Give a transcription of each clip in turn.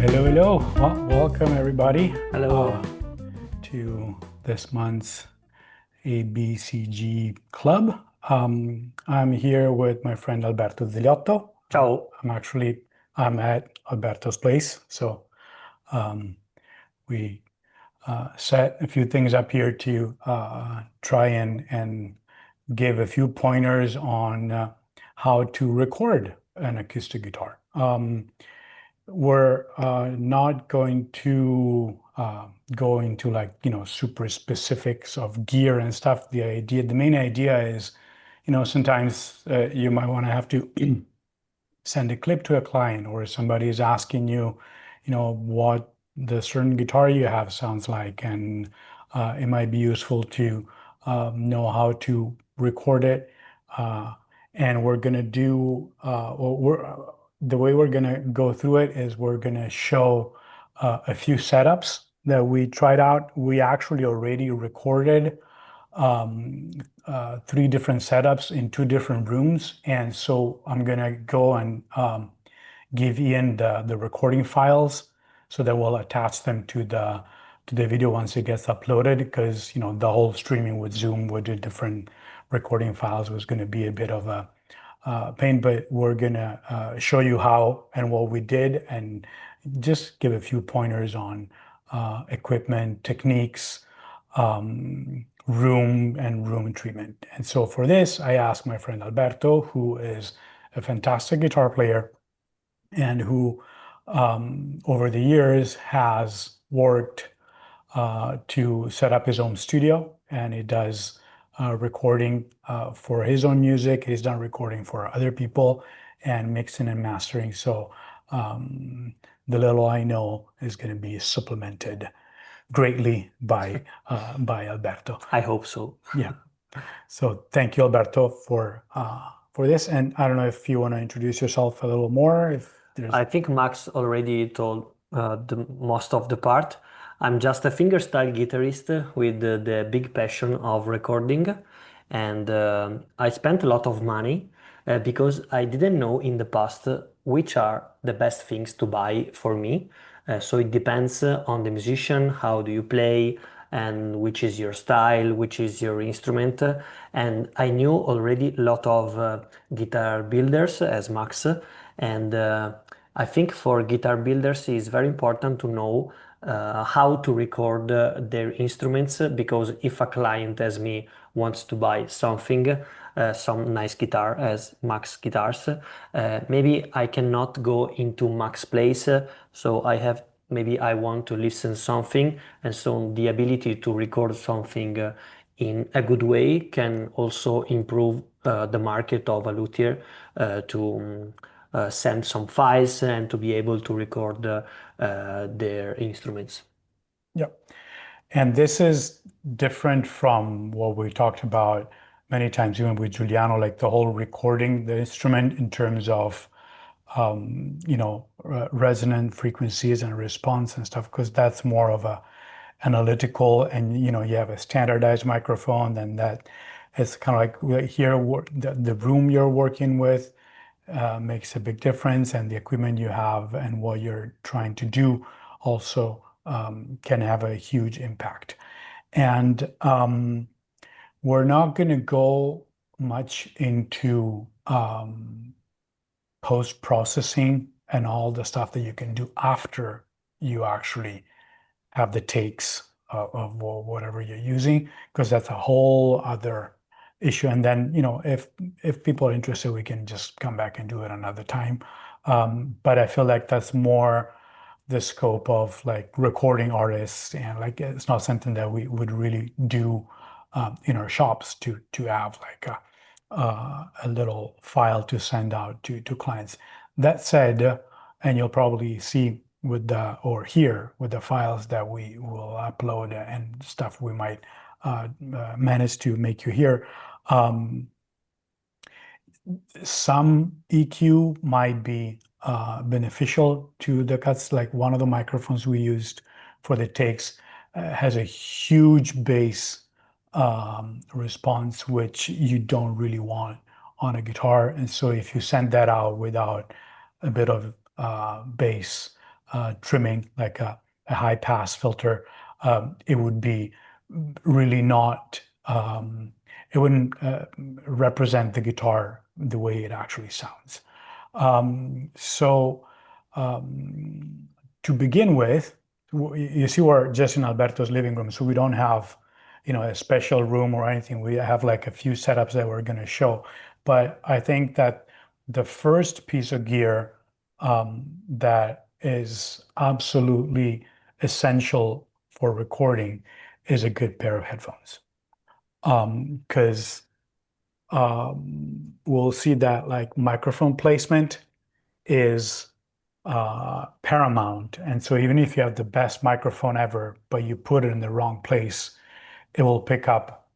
Hello, hello. Well, welcome everybody Hello. to this month's ABCG Club. I'm here with my friend Alberto Ziliotto. Ciao. I'm at Alberto's place, so we set a few things up here to try and give a few pointers on how to record an acoustic guitar. We're not going to go into super specifics of gear and stuff. The main idea is, sometimes you might want to have to send a clip to a client, or somebody is asking you, what the certain guitar you have sounds like, and it might be useful to know how to record it. And we're gonna do, the way we're gonna go through it is we're gonna show a few setups that we tried out. We actually already recorded three different setups in two different rooms, and so I'm gonna go and give Ian the recording files so that we'll attach them to the video once it gets uploaded, because the whole streaming with Zoom with the different recording files was going to be a bit of a pain, but we're gonna show you how and what we did, and just give a few pointers on equipment, techniques, room treatment. And so for this, I asked my friend Alberto, who is a fantastic guitar player and who over the years has worked to set up his own studio, and he does recording for his own music. He's done recording for other people and mixing and mastering. So the little I know is going to be supplemented greatly by Alberto. I hope so. Yeah. So thank you, Alberto, for this. And I don't know if you want to introduce yourself a little more. If there's I think Max already told the most of the part. I'm just a fingerstyle guitarist with the big passion of recording, and I spent a lot of money because I didn't know in the past which are the best things to buy for me. So it depends on the musician, how do you play, and which is your style, which is your instrument. And I knew already a lot of guitar builders as Max, and I think for guitar builders it's very important to know how to record their instruments, because if a client as me wants to buy something, some nice guitar as Max guitars, maybe I cannot go into Max place, so maybe I want to listen something, and so the ability to record something in a good way can also improve the market of a luthier to send some files and to be able to record their instruments. Yeah. And this is different from what we talked about many times, even with Giuliano, like the whole recording the instrument in terms of, resonant frequencies and response and stuff, because that's more of a analytical, and, you have a standardized microphone, and that it's kind of like here, the room you're working with makes a big difference, and the equipment you have and what you're trying to do also can have a huge impact. And we're not going to go much into post-processing and all the stuff that you can do after you actually have the takes of whatever you're using, because that's a whole other issue. And then, if people are interested, we can just come back and do it another time. But I feel like that's more the scope of like recording artists, and like it's not something that we would really do in our shops to have like a little file to send out to clients. That said, and you'll probably see with or hear with the files that we will upload and stuff we might manage to make you hear. Some EQ might be beneficial to the cuts. Like one of the microphones we used for the takes has a huge bass response, which you don't really want on a guitar. And so if you send that out without a bit of bass, trimming, like a high pass filter, it would be really not, it wouldn't represent the guitar the way it actually sounds. So to begin with, you see we're just in Alberto's living room, so we don't have, a special room or anything. We have like a few setups that we're going to show. But I think that the first piece of gear that is absolutely essential for recording is a good pair of headphones. Because we'll see that like microphone placement is paramount. And so even if you have the best microphone ever, but you put it in the wrong place, it will pick up,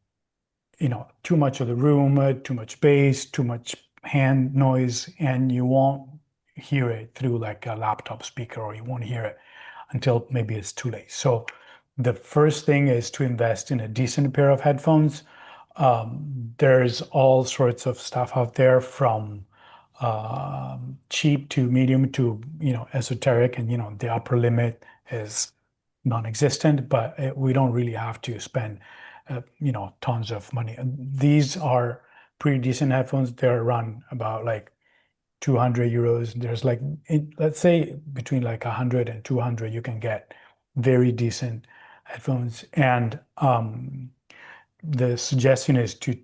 too much of the room, too much bass, too much hand noise, and you won't hear it through like a laptop speaker, or you won't hear it until maybe it's too late. So the first thing is to invest in a decent pair of headphones. There's all sorts of stuff out there, from cheap to medium to esoteric, and the upper limit is non-existent, but we don't really have to spend tons of money. And these are pretty decent headphones. They're around about like 200 euros. There's like, let's say between like 100 and 200, you can get very decent headphones. And the suggestion is to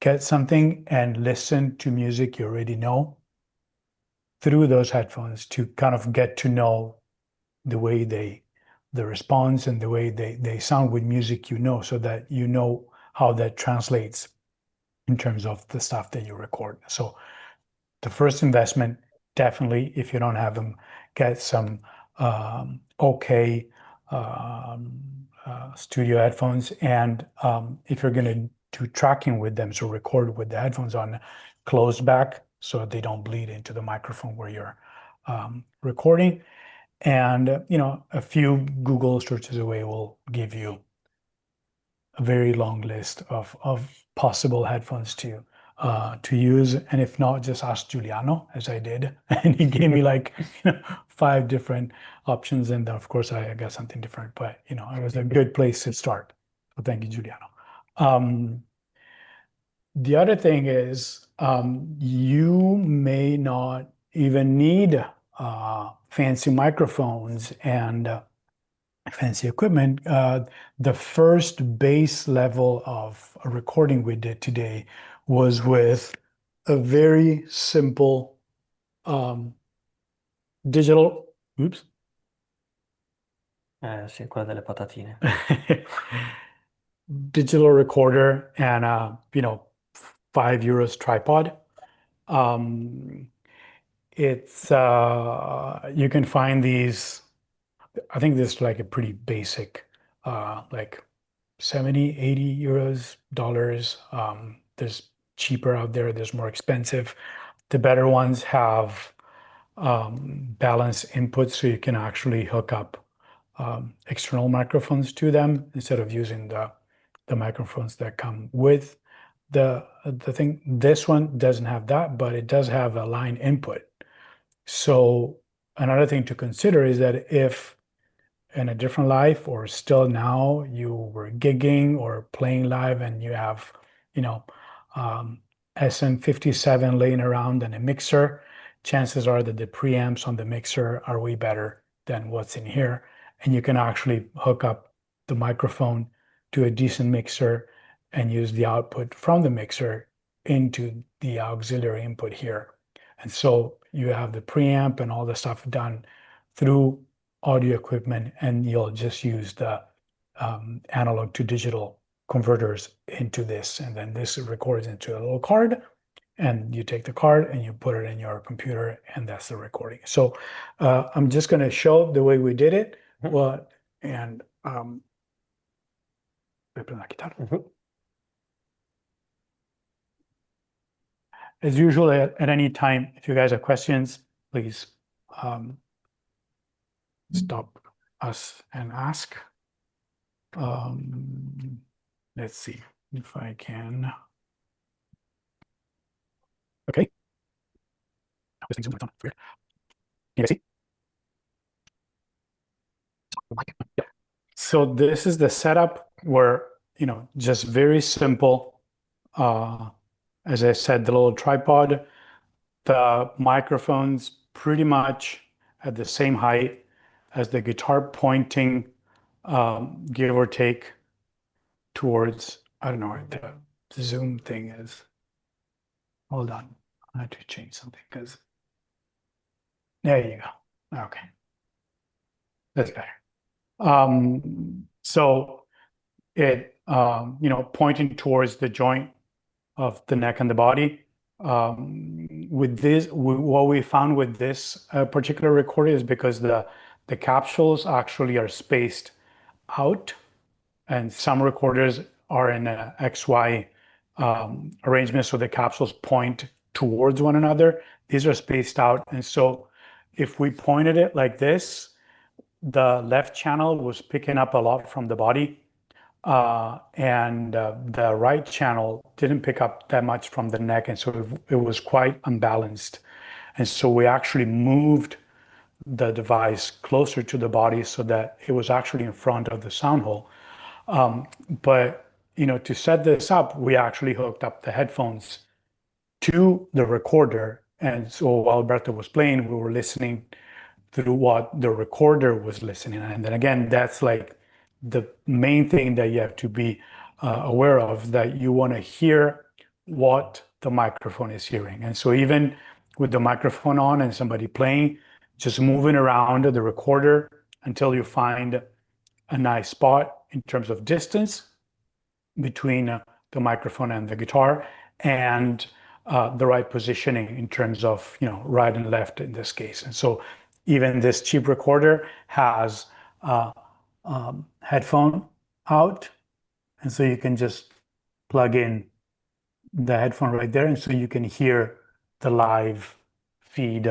get something and listen to music you already know through those headphones, to kind of get to know the way the response and the way they sound with music, so that you know how that translates in terms of the stuff that you record. So the first investment, definitely, if you don't have them, get some okay studio headphones. And if you're going to do tracking with them, so record with the headphones on, closed back so they don't bleed into the microphone where you're recording. And a few Google searches away will give you a very long list of possible headphones to use. And if not, just ask Giuliano, as I did, and he gave me like 5 different options. And of course, I got something different, but it was a good place to start. So thank you, Giuliano. The other thing is, you may not even need fancy microphones and fancy equipment. The first base level of a recording we did today was with a very simple digital, oops, Sì, quella delle patatine. digital recorder and €5 tripod. It's you can find these. I think this is like a pretty basic, like 70, 80 euros, dollars. There's cheaper out there, there's more expensive. The better ones have balanced inputs, so you can actually hook up external microphones to them instead of using the microphones that come with the thing. This one doesn't have that, but it does have a line input. So another thing to consider is that if in a different life, or still now, you were gigging or playing live and you have, you know, SM57 laying around and a mixer, chances are that the preamps on the mixer are way better than what's in here. And you can actually hook up the microphone to a decent mixer and use the output from the mixer into the auxiliary input here. And so you have the preamp and all the stuff done through audio equipment, and you'll just use the analog to digital converters into this, and then this records into a little card, and you take the card and you put it in your computer, and that's the recording. So I'm just going to show the way we did it. Well, and as usual, at any time, if you guys have questions, please stop us and ask. Let's see if I can. Okay. This thing's on. It's weird. Can you guys see? So this is the setup where, just very simple. Uh, as I said, the little tripod, the microphone's pretty much at the same height as the guitar, pointing, give or take towards, I don't know what the zoom thing is. Hold on. I have to change something because there you go. Okay, that's better. So it, pointing towards the joint of the neck and the body. With this, what we found with this particular recorder is because the capsules actually are spaced out, and some recorders are in a XY arrangement, so the capsules point towards one another. These are spaced out, and so if we pointed it like this, the left channel was picking up a lot from the body, and the right channel didn't pick up that much from the neck, and so it was quite unbalanced. And so we actually moved the device closer to the body so that it was actually in front of the sound hole. But to set this up, we actually hooked up the headphones to the recorder, and so while Alberto was playing, we were listening through what the recorder was listening. And then again, that's like the main thing that you have to be aware of, that you want to hear what the microphone is hearing. And so even with the microphone on and somebody playing, just moving around the recorder until you find a nice spot in terms of distance between the microphone and the guitar, and the right positioning in terms of right and left in this case. And so even this cheap recorder has headphone out, and so you can just plug in the headphone right there, and so you can hear the live feed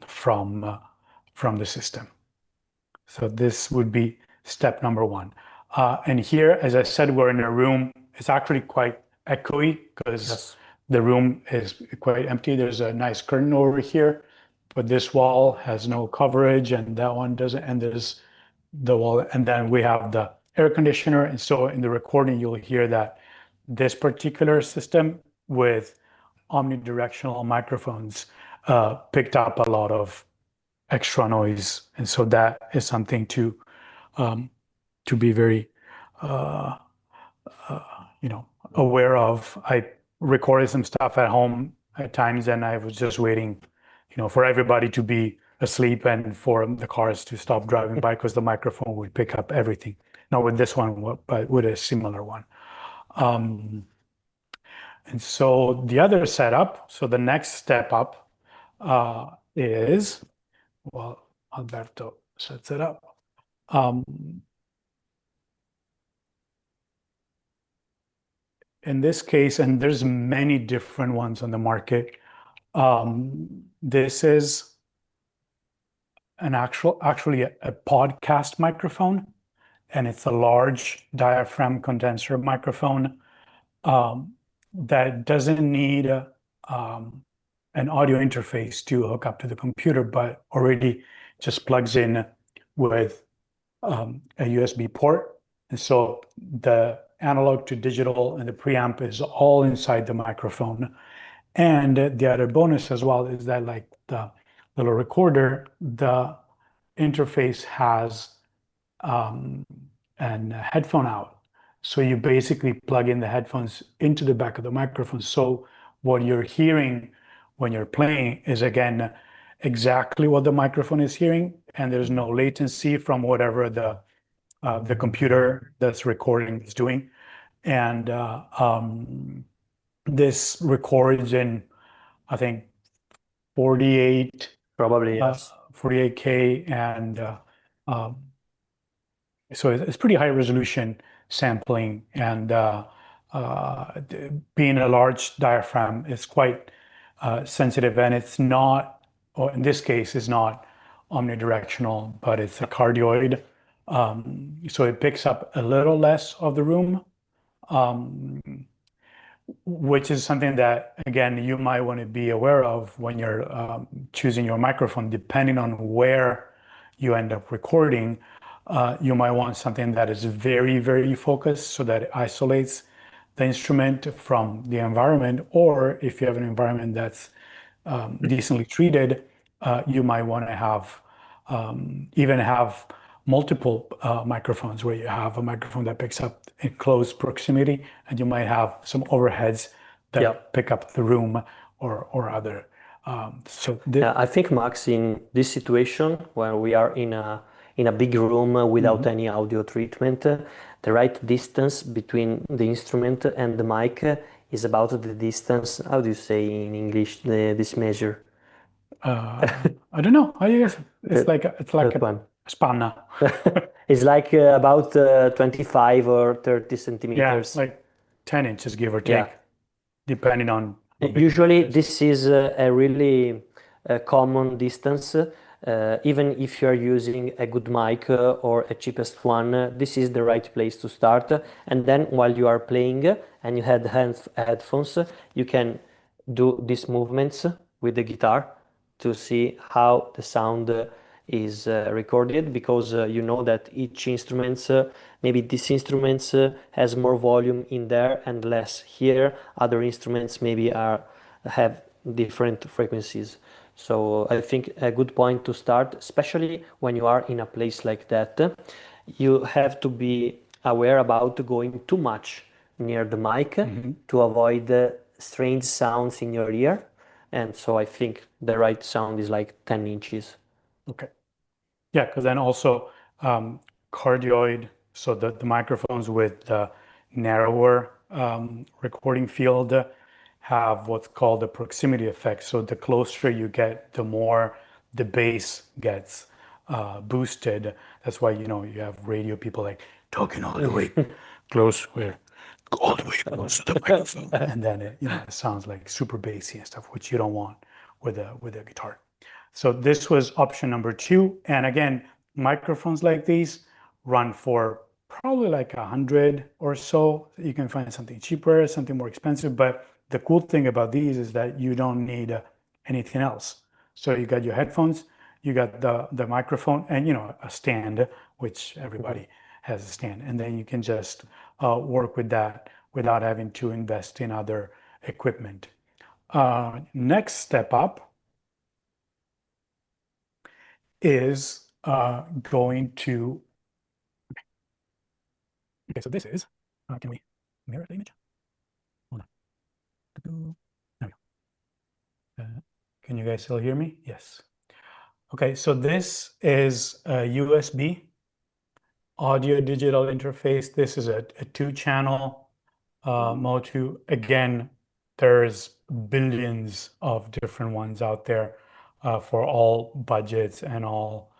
from the system. So this would be step number one. And here, as I said, we're in a room. It's actually quite echoey because Yes. the room is quite empty. There's a nice curtain over here, but this wall has no coverage, and that one doesn't. And there's the wall, and then we have the air conditioner. And so in the recording, you'll hear that this particular system with omnidirectional microphones picked up a lot of extra noise, and so that is something um, to be very uh, uh, aware of. I recorded some stuff at home at times, and I was just waiting, for everybody to be asleep and for the cars to stop driving by because the microphone would pick up everything. Not with this one, but with a similar one. And so the other setup, so the next step up is, well, Alberto sets it up. Um, in this case, and there's many different ones on the market, this is actually a podcast microphone, and it's a large diaphragm condenser microphone that doesn't need an audio interface to hook up to the computer, but already just plugs in with a USB port. And so the analog to digital and the preamp is all inside the microphone. And the other bonus as well is that, like the little recorder, the interface has an headphone out. So you basically plug in the headphones into the back of the microphone. So what you're hearing when you're playing is, again, exactly what the microphone is hearing, and there's no latency from whatever the computer that's recording is doing. And this records in, I think, 48, Probably yes. 48K, and um, so it's pretty high resolution sampling, and being a large diaphragm, it's quite sensitive, and it's not, or in this case, it's not omnidirectional, but it's a cardioid. So it picks up a little less of the room, um, which is something that, again, you might want to be aware of when you're choosing your microphone, depending on where you end up recording. You might want something that is very, very focused so that it isolates the instrument from the environment. Or if you have an environment that's decently treated, you might want to have even have multiple microphones where you have a microphone that picks up in close proximity, and you might have some overheads Yeah. that pick up the room or other. So Yeah, I think Max, in this situation where we are in a big room without any audio treatment, the right distance between the instrument and the mic is about the distance. How do you say in English this measure? I don't know. How you guys? Uh, It's like that a one. spanner. It's like about 25 or 30 Yeah, centimeters. like 10 inches, give or Yeah. take, depending on how big Usually, it is. this is a really common distance. Even if you are using a good mic or a cheapest one, this is the right place to start. And then, while you are playing and you had headphones, you can do these movements with the guitar to see how the sound is recorded, because you know that each instruments maybe this instruments has more volume in there and less here, other instruments maybe are have different frequencies. So I think a good point to start, especially when you are in a place like that, you have to be aware about going too much near the mic Hmm. to avoid strange sounds in your ear. And so I think the right sound is like 10 inches. Okay. Yeah, because then also um, cardioid, so the microphones with the narrower recording field have what's called the proximity effect. So the closer you get, the more the bass gets boosted. That's why, you have radio people like talking all the way close, where all the way close to the microphone. And then it sounds like super bassy and stuff, which you don't want with a guitar. So this was option number two. And again, microphones like these run for probably like 100 or so. You can find something cheaper, something more expensive. But the cool thing about these is that you don't need anything else. So you got your headphones, you got the microphone, and a stand, which everybody has a stand. And then you can just work with that without having to invest in other equipment. Next step up is going to, okay, so this is, can we mirror the image? Hold on. There we go. Can you guys still hear me? Yes. Okay, so this is a USB audio digital interface. This is a two-channel Motu. Again, there's billions of different ones out there for all budgets and all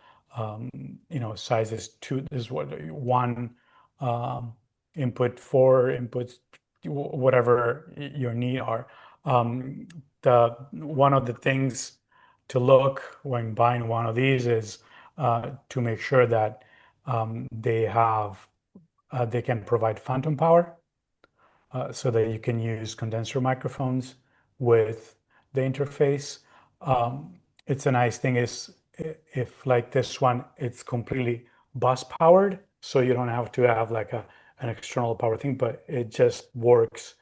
sizes. Two is what one um, input, four inputs, whatever your need are. Um, the one of the things to look when buying one of these is to make sure that they can provide phantom power so that you can use condenser microphones with the interface. It's a nice thing is if like this one, it's completely bus powered, so you don't have to have like an external power thing, but it just works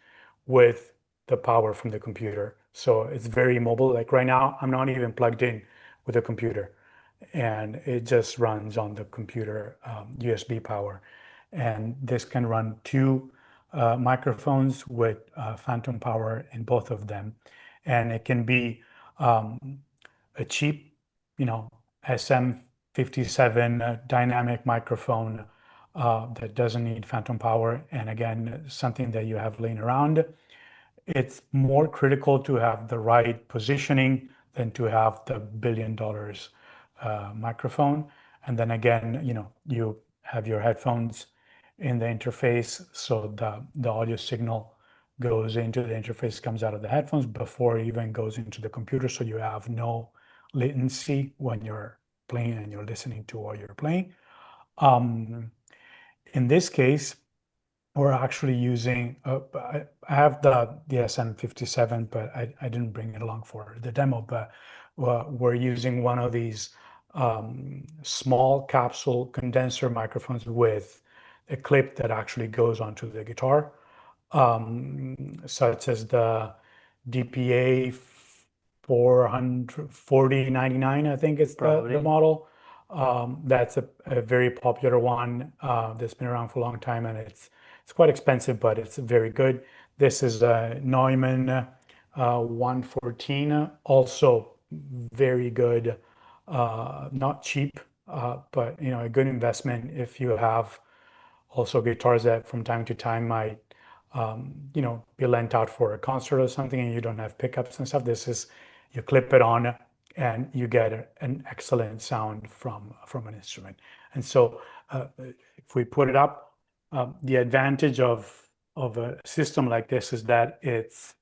with the power from the computer. So it's very mobile. Like right now, I'm not even plugged in with a computer, and it just runs on the computer USB power. And this can run two microphones with phantom power in both of them. And it can be um, a cheap, SM57 dynamic microphone that doesn't need phantom power. And again, something that you have laying around. It's more critical to have the right positioning than to have the $1 billion microphone. And then again, you have your headphones in the interface, so the audio signal goes into the interface, comes out of the headphones before it even goes into the computer, so you have no latency when you're playing and you're listening to what you're playing. Um, in this case, we're actually using, I have the SM57, but I didn't bring it along for the demo, but we're using one of these small capsule condenser microphones with a clip that actually goes onto the guitar, such as the DPA 44099, I think it's the Probably. model. That's a very popular one that's been around for a long time, and it's quite expensive, but it's very good. This is a Neumann 114, also very good, not cheap, but a good investment if you have also guitars that from time to time might be lent out for a concert or something and you don't have pickups and stuff. This is, you clip it on and you get an excellent sound from an instrument. And so if we put it up, the advantage of a system like this is that it's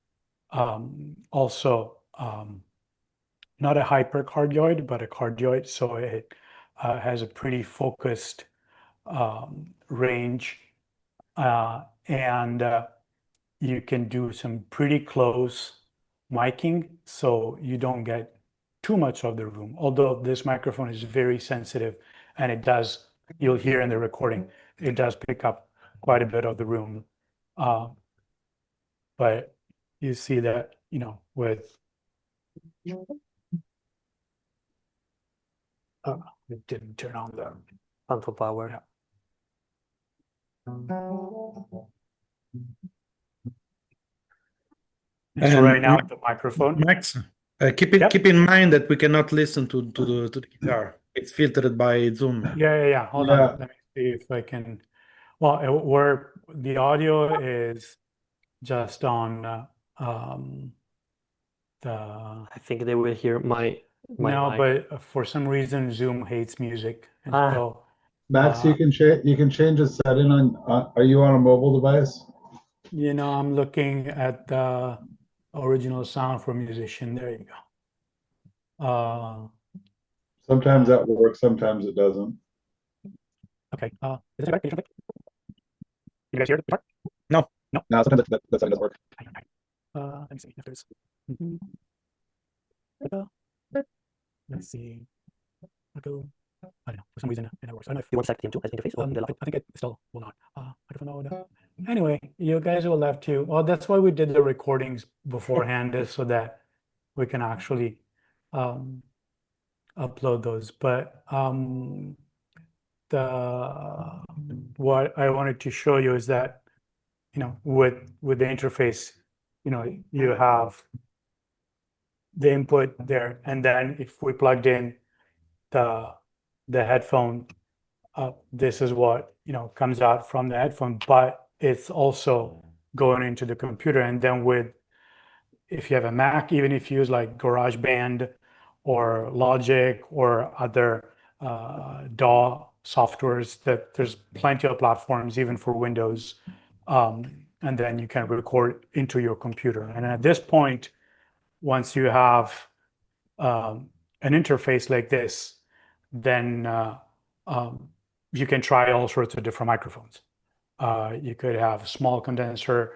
also not a hypercardioid, but a cardioid. So it has a pretty focused range, and you can do some pretty close miking, so you don't get too much of the room. Although this microphone is very sensitive, and it does, you'll hear in the recording, it does pick up quite a bit of the room. But you see that, with it didn't turn on the Phantom power. Yeah. So right now the microphone. Max, keep Yep. in mind that we cannot listen to the guitar. It's filtered by Zoom. Yeah. Hold on. Let me see if I can. Well, where the audio is just on the. I think they will hear my No, mic. but for some reason Zoom hates music, and so Max, you can change the setting on. Are you on a mobile device? I'm looking at the original sound for musician. There you go. Sometimes that works, sometimes it doesn't. Okay. Is it better? You guys hear it? No. No. No, sometimes that setting doesn't work. Let me see if there's. Let's see. I don't know. For some reason it never works. I don't know if You want to select him too as interface or the laptop? I think it still will not. I don't know. Anyway, you guys will have to. Well, that's why we did the recordings beforehand, is so that we can actually upload those. But what I wanted to show you is that with the interface, you have the input there, and then if we plugged in the headphone, this is what comes out from the headphone, but it's also going into the computer. And then if you have a Mac, even if you use like GarageBand or Logic or other DAW softwares, that there's plenty of platforms even for Windows, and then you can record into your computer. And at this point, once you have an interface like this, then you can try all sorts of different microphones. You could have a small condenser,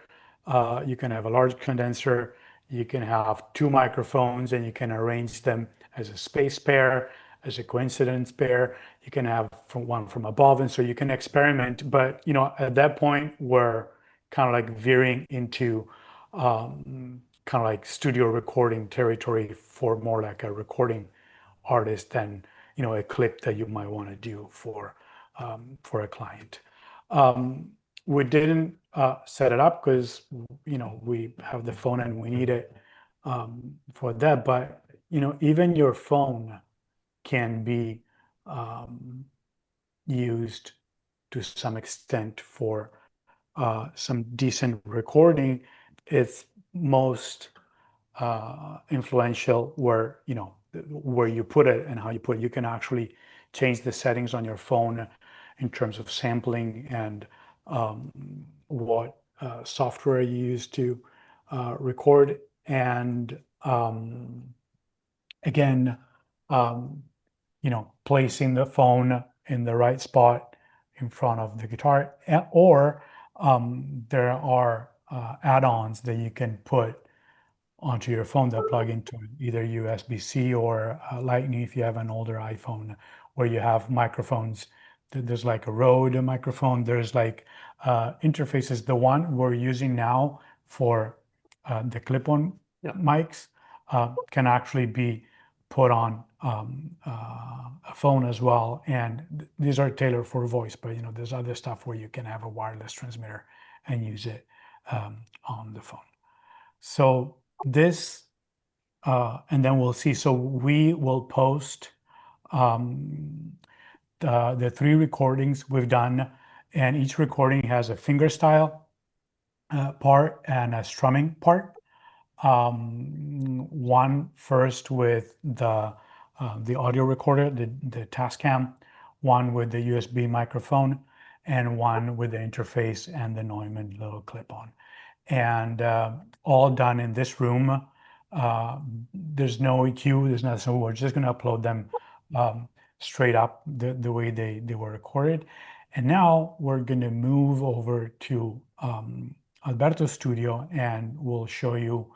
you can have a large condenser, you can have two microphones and you can arrange them as a space pair, as a coincidence pair. You can have one from above, and so you can experiment. But at that point, we're kind of like veering into kind of like studio recording territory for more like a recording artist than a clip that you might want to do for a client. We didn't set it up because we have the phone and we need it for that. But even your phone can be used to some extent for some decent recording. It's most influential where you put it and how you put it. You can actually change the settings on your phone in terms of sampling and what software you use to record. And again, placing the phone in the right spot in front of the guitar, or there are add-ons that you can put onto your phone that plug into either USB-C or Lightning if you have an older iPhone, where you have microphones. There's like a Rode microphone. There's like interfaces. The one we're using now for the clip-on mics can actually be put on a phone as well. And these are tailored for voice, but there's other stuff where you can have a wireless transmitter and use it on the phone. So this, and then we'll see. So we will post the 3 recordings we've done, and each recording has a fingerstyle part and a strumming part. One first with the audio recorder, the Tascam, one with the USB microphone, and one with the interface and the Neumann little clip-on. And all done in this room. There's no EQ, there's nothing, so we're just going to upload them straight up the way they were recorded. And now we're going to move over to Alberto's studio, and we'll show you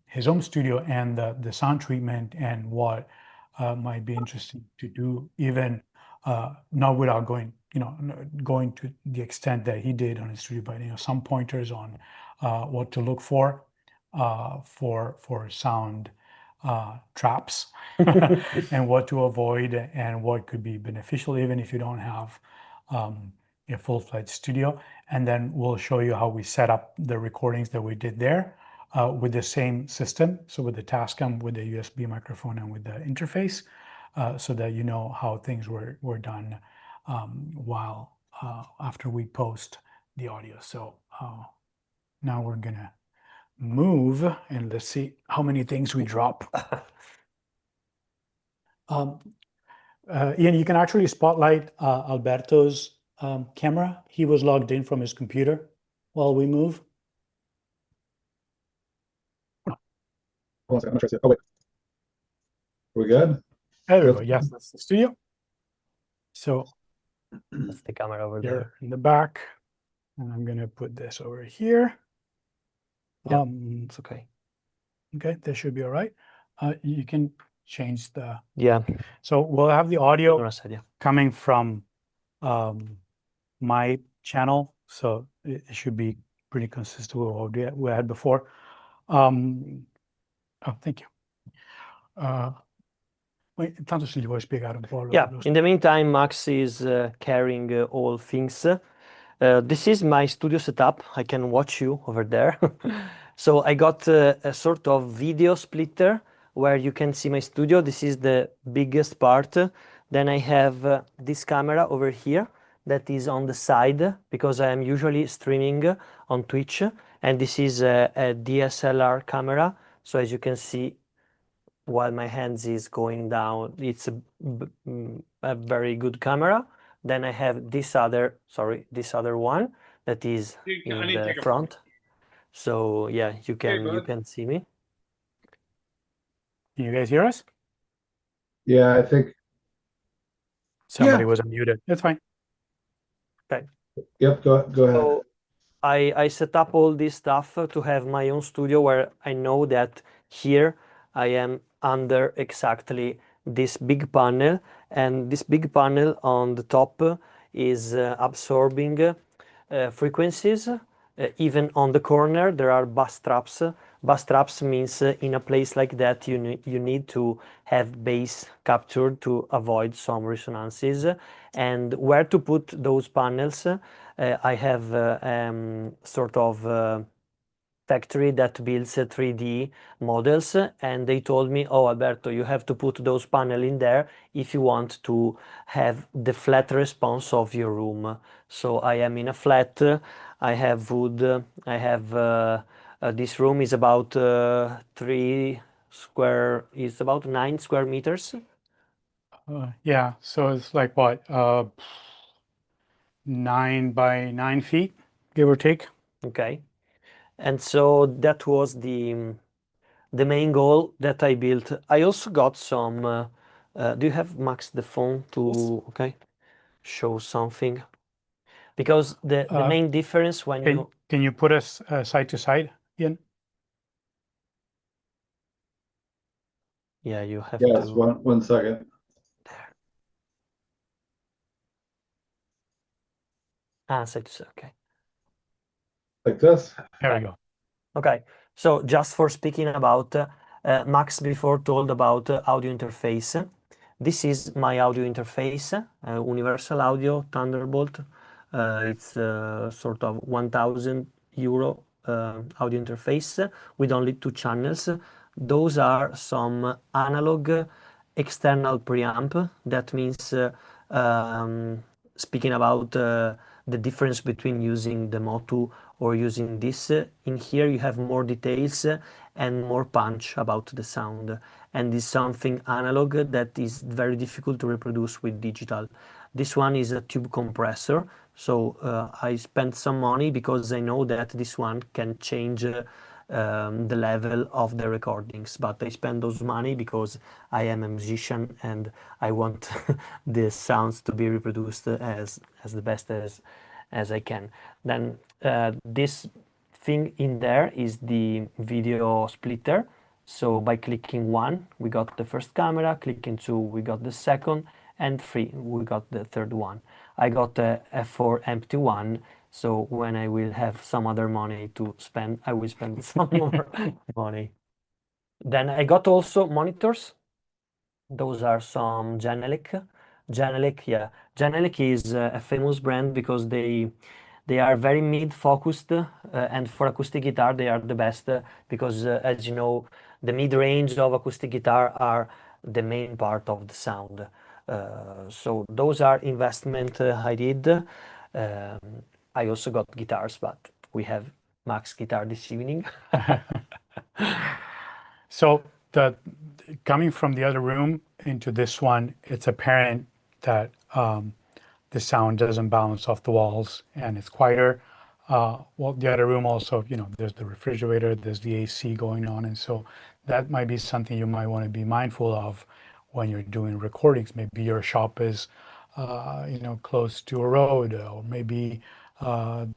his home studio and the sound treatment and what might be interesting to do, even not without going to the extent that he did on his studio, but some pointers on what to look for sound traps and what to avoid and what could be beneficial, even if you don't have a full-fledged studio. And then we'll show you how we set up the recordings that we did there with the same system. So with the Tascam, with the USB microphone, and with the interface, so that you know how things were done while after we post the audio. So now we're gonna move and let's see how many things we drop. Ian, you can actually spotlight Alberto's camera. He was logged in from his computer while we move. Hold on a second, I'm gonna try to see it. Oh, wait. We good? There we go. Yes, that's the studio. So That's the camera over there. here in the back, and I'm gonna put this over here. Yeah, it's okay. Okay, this should be all right. You can change the. Yeah, So we'll have the audio Nora said, yeah. coming from my channel, so it should be pretty consistent with what we had before. Oh, thank you. Intanto se gli vuoi spiegare un po' Yeah, in the meantime, Max is carrying all things. This is my studio setup. I can watch you over there. So I got a sort of video splitter where you can see my studio. This is the biggest part. Then I have this camera over here that is on the side because I am usually streaming on Twitch. And this is a DSLR camera. So as you can see, while my hands is going down, it's a very good camera. Then I have this other one that is in the front. So yeah, you can see me. Can you guys hear us? Yeah, I think, Somebody was unmuted. It's fine. Okay. yep, go ahead. So I set up all this stuff to have my own studio where I know that here I am under exactly this big panel, and this big panel on the top is absorbing frequencies. Even on the corner there are bass traps. Bass traps means in a place like that you need to have bass captured to avoid some resonances. And where to put those panels, I have sort of factory that builds 3D models, and they told me, oh Alberto, you have to put those panels in there if you want to have the flat response of your room. So I am in a flat, I have wood, I have this room is about 9 square meters. Yeah, so it's like what, 9 by 9 feet, give or take. Okay, and so that was the main goal that I built. I also got some. Do you have Max the phone to show something? Because the main difference when you Can you put us side to side, Ian? Yeah, you have Yes, to. one second. There. Ah, okay. Like this? There we Okay. go. Okay, so just for speaking about, Max before told about audio interface. This is my audio interface, Universal Audio Thunderbolt. It's sort of 1,000 euro audio interface with only 2 channels. Those are some analog external preamp. That means speaking about the difference between using the Motu or using this, in here you have more details and more punch about the sound, and is something analog that is very difficult to reproduce with digital. This one is a tube compressor, so I spent some money because I know that this one can change the level of the recordings, but I spend those money because I am a musician and I want the sounds to be reproduced as the best as I can. Then this thing in there is the video splitter. So by clicking 1, we got the first camera, clicking 2, we got the second, and 3, we got the third one. I got a F4 empty one, so when I will have some other money to spend, I will spend some more money. Then I got also monitors. Those are some Genelec. Genelec, yeah. Genelec is a famous brand because they are very mid-focused, and for acoustic guitar they are the best because, as you know, the mid-range of acoustic guitar are the main part of the sound. So those are investment I did. I also got guitars, but we have Max guitar this evening. So coming from the other room into this one, it's apparent that the sound doesn't bounce off the walls and it's quieter. Well, the other room also, there's the refrigerator, there's the AC going on, and so that might be something you might want to be mindful of when you're doing recordings. Maybe your shop is, close to a road, or maybe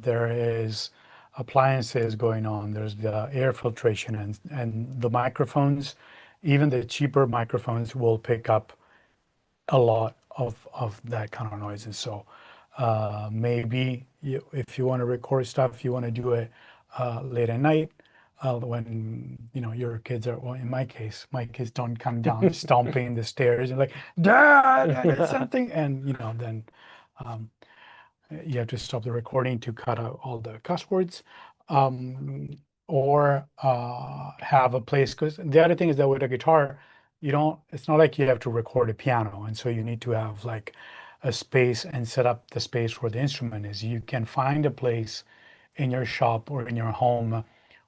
there is appliances going on. There's the air filtration and the microphones. Even the cheaper microphones will pick up a lot of that kind of noises. So maybe if you want to record stuff, you want to do it late at night when your kids are. Well, in my case, my kids don't come down stomping the stairs and like, Dad, I did something, and then you have to stop the recording to cut out all the cuss words. Or have a place, because the other thing is that with a guitar, it's not like you have to record a piano, and so you need to have like a space and set up the space where the instrument is. You can find a place in your shop or in your home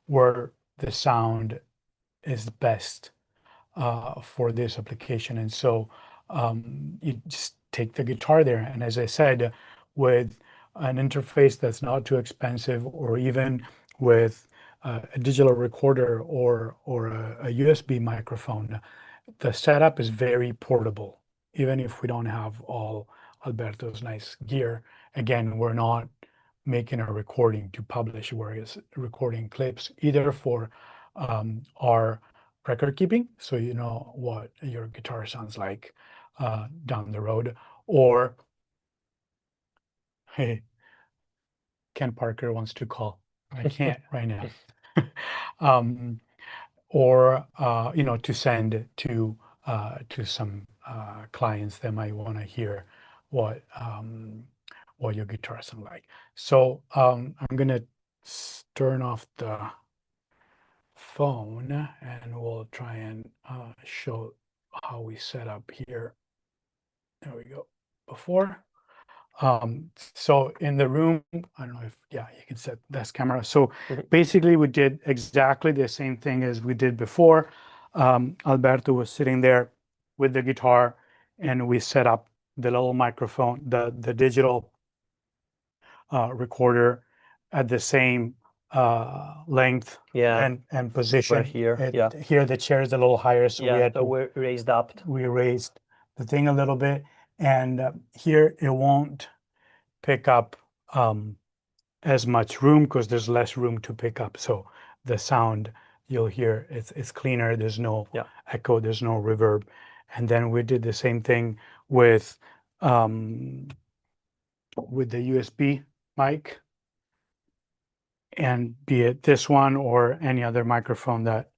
where the sound is best for this application. And so you just take the guitar there. And as I said, with an interface that's not too expensive, or even with a digital recorder or a USB microphone, the setup is very portable. Even if we don't have all Alberto's nice gear, again, we're not making a recording to publish, whereas recording clips either for our record keeping, so you know what your guitar sounds like down the road, or hey, Ken Parker wants to call. I can't right now. Or to send to some clients that might want to hear what your guitar sounds like. So I'm gonna turn off the phone and we'll try and show how we set up here. There we go. Before. So in the room, I don't know if, yeah, you can set this camera. So basically we did exactly the same thing as we did before. Alberto was sitting there with the guitar and we set up the little microphone, the digital recorder at the same length Yeah, and position. right here. Yeah. Here the chair is a little higher, so we had to we raised up. we raised the thing a little bit, and here it won't pick up as much room because there's less room to pick up. So the sound you'll hear it's cleaner. There's no Yeah. echo. There's no reverb. And then we did the same thing with the USB mic, and be it this one or any other microphone that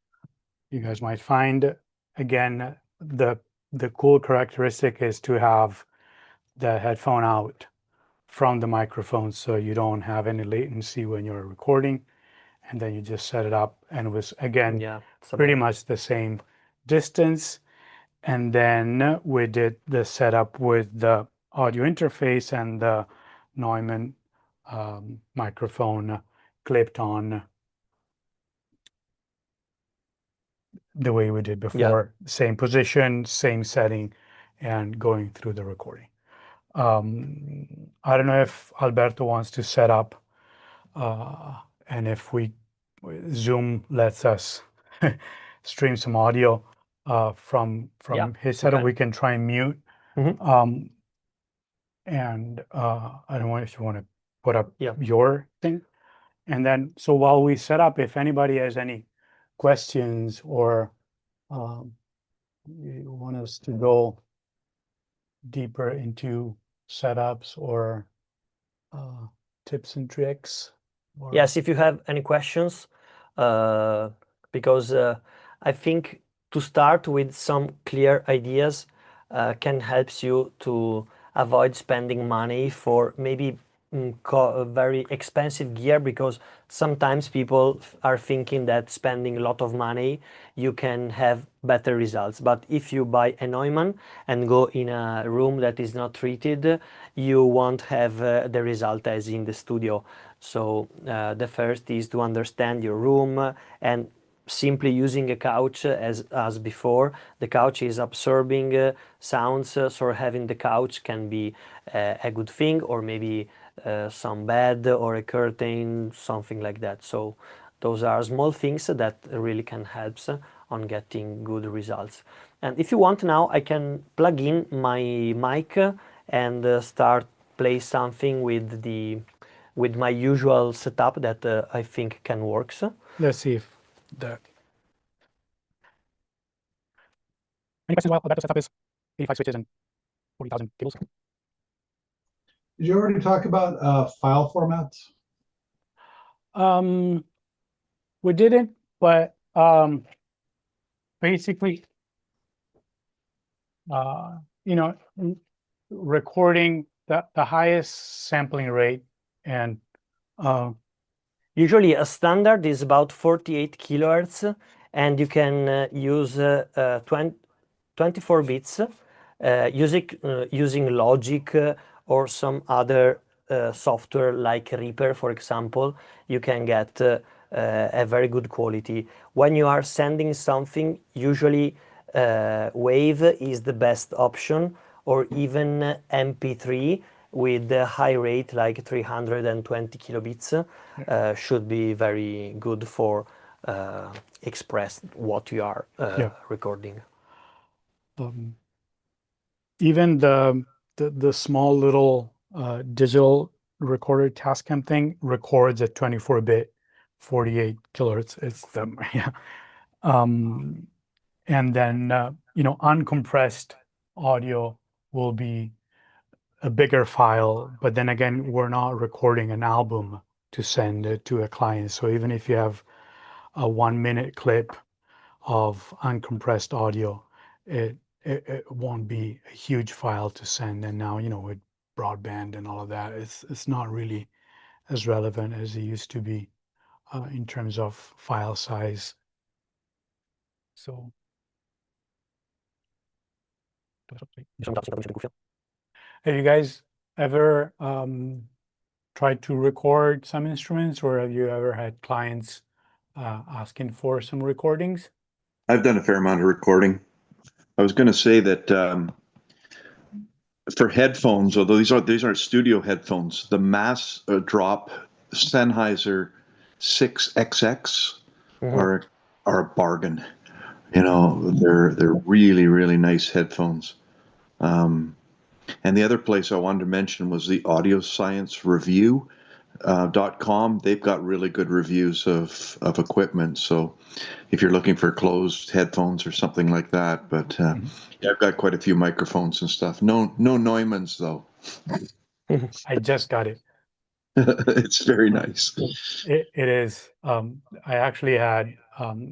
you guys might find. Again, the cool characteristic is to have the headphone out from the microphone, so you don't have any latency when you're recording, and then you just set it up, and it was again Yeah, it's pretty about much the same distance. And then we did the setup with the audio interface and the Neumann microphone clipped on the way we did before. Same position, same setting, and going through the recording. I don't know if Alberto wants to set up, and if Zoom lets us stream some audio from Yeah, his we setup, can. we can try and mute. Mhm. And I don't know if you want to put up Yeah. your thing. And then, so while we set up, if anybody has any questions or you want us to go deeper into setups or tips and tricks. Or... Yes, if you have any questions, because I think to start with some clear ideas can help you to avoid spending money for maybe very expensive gear, because sometimes people are thinking that spending a lot of money you can have better results. But if you buy a Neumann and go in a room that is not treated, you won't have the result as in the studio. So the first is to understand your room, and simply using a couch as before. The couch is absorbing sounds, so having the couch can be a good thing, or maybe some bed or a curtain, something like that. So those are small things that really can help on getting good results. And if you want now, I can plug in my mic and start play something with my usual setup that I think can work. Let's see if that. Any questions while Alberto setup is 85 switches and 40,000 cables? Did you already talk about file formats? We didn't, but basically, recording the highest sampling rate, and usually a standard is about 48 kilohertz, and you can use 24 bits using Logic or some other software like Reaper, for example. You can get a very good quality. When you are sending something, usually Wave is the best option, or even MP3 with a high rate like 320 kilobits should be very good for express what you are recording. Even the small little digital recorder Tascam thing records at 24-bit, 48 kilohertz. It's the and then uncompressed audio will be a bigger file, but then again, we're not recording an album to send it to a client. So even if you have a 1-minute clip of uncompressed audio, it won't be a huge file to send. And now, with broadband and all of that, it's not really as relevant as it used to be in terms of file size. So have you guys ever tried to record some instruments, or have you ever had clients asking for some recordings? I've done a fair amount of recording. I was going to say that for headphones, although these aren't studio headphones, the Mass Drop Sennheiser 6XX are a bargain. They're really, really nice headphones. And the other place I wanted to mention was the Audio Science Review. .com, they've got really good reviews of equipment. So if you're looking for closed headphones or something like that, but yeah, I've got quite a few microphones and stuff. No Neumanns though. I just got it. It's very nice. It is. I actually had,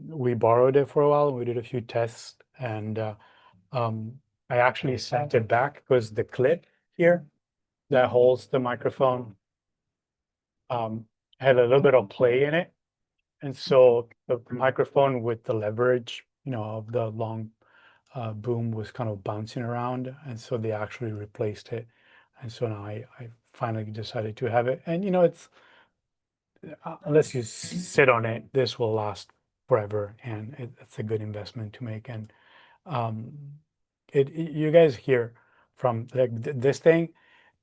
we borrowed it for a while. We did a few tests, and I actually sent it back because the clip here that holds the microphone had a little bit of play in it. And so the microphone with the leverage, of the long boom was kind of bouncing around. And so they actually replaced it. And so now I finally decided to have it. And, it's, unless you sit on it, this will last forever. And it's a good investment to make. And you guys hear from like this thing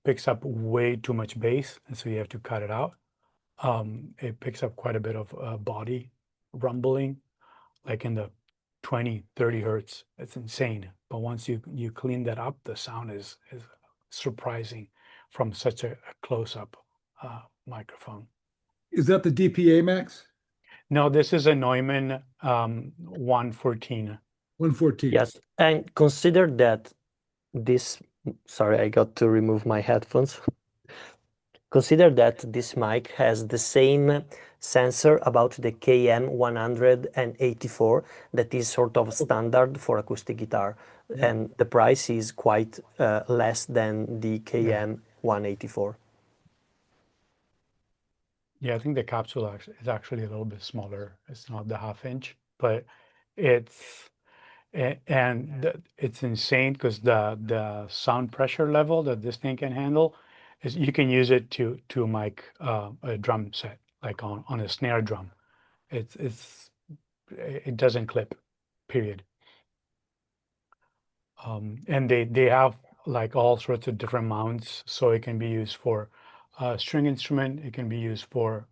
picks up way too much bass. And so you have to cut it out. It picks up quite a bit of body rumbling, like in the 20, 30 hertz. It's insane. But once you clean that up, the sound is surprising from such a close-up microphone. Is that the DPA max? No, this is a Neumann 114. 114. Yes, and consider that this, sorry, I got to remove my headphones. Consider that this mic has the same sensor about the KM184 that is sort of standard for acoustic guitar, and the price is quite less than the KM184. Yeah, I think the capsule is actually a little bit smaller. It's not the 1/2 inch, but it's it's insane because the sound pressure level that this thing can handle is you can use it to mic a drum set, like on a snare drum. It doesn't clip, period. And they have like all sorts of different mounts, so it can be used for string instrument. It can be used for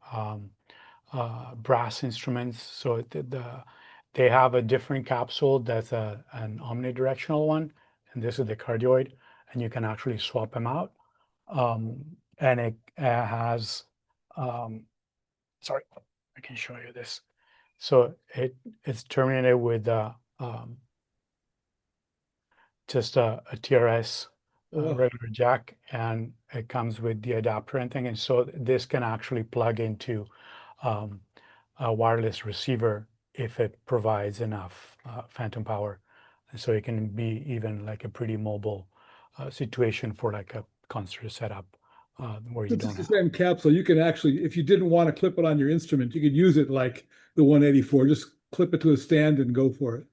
brass instruments. So they have a different capsule that's an omnidirectional one, and this is the cardioid, and you can actually swap them out. And it has, sorry, I can show you this. So it's terminated with just a TRS regular jack, and it comes with the adapter and thing. And so this can actually plug into a wireless receiver if it provides enough phantom power. And so it can be even like a pretty mobile situation for like a concert setup where you don't It's the have. same capsule. You can actually, if you didn't want to clip it on your instrument, you could use it like the 184. Just clip it to a stand and go for it.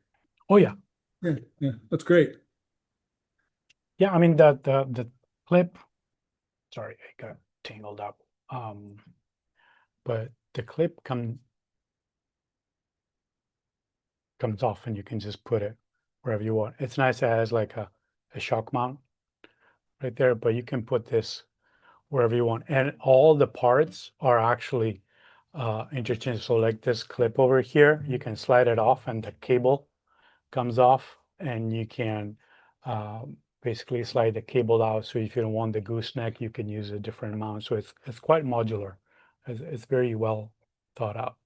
Oh yeah. Yeah, that's great. Yeah, I mean the clip, sorry, I got tangled up. But the clip comes off and you can just put it wherever you want. It's nice, it has like a shock mount right there, but you can put this wherever you want. And all the parts are actually interchangeable. So like this clip over here, you can slide it off and the cable comes off, and you can basically slide the cable out. So if you don't want the gooseneck, you can use a different mount. So it's quite modular. It's very well thought out.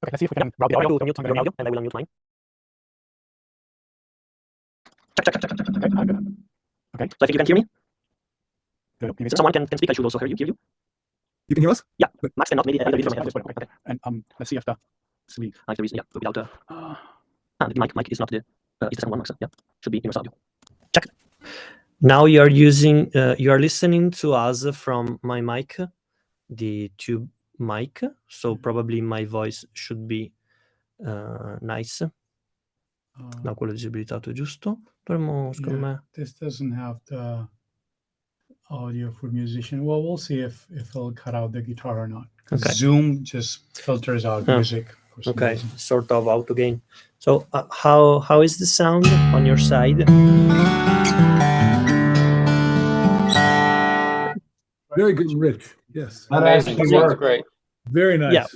Okay, let's see if we can route the audio. Can you mute your audio? And I will unmute mine. Check. Okay. So I think you can hear me. Good. If someone can speak, I should also hear you. You can hear us? Yeah, Max cannot. Maybe Okay. from my headphones. Okay. And let's see if the sleeve. Like the reason, yeah, without the mic is not the is the second one, Max. Yeah, should be in your audio. Check. Now you are using you are listening to us from my mic, the tube mic. So probably my voice should be nice. No, quello disabilitato, giusto? Dovremmo, secondo me. This doesn't have the audio for musician. Well, we'll see if it'll cut out the guitar or not. Okay. Zoom just filters out music for some Okay, reason. sort of auto gain. So how is the sound on your side? Very good and rich. Yes. That Amazing. actually Sounds worked. great. Very nice. Yeah.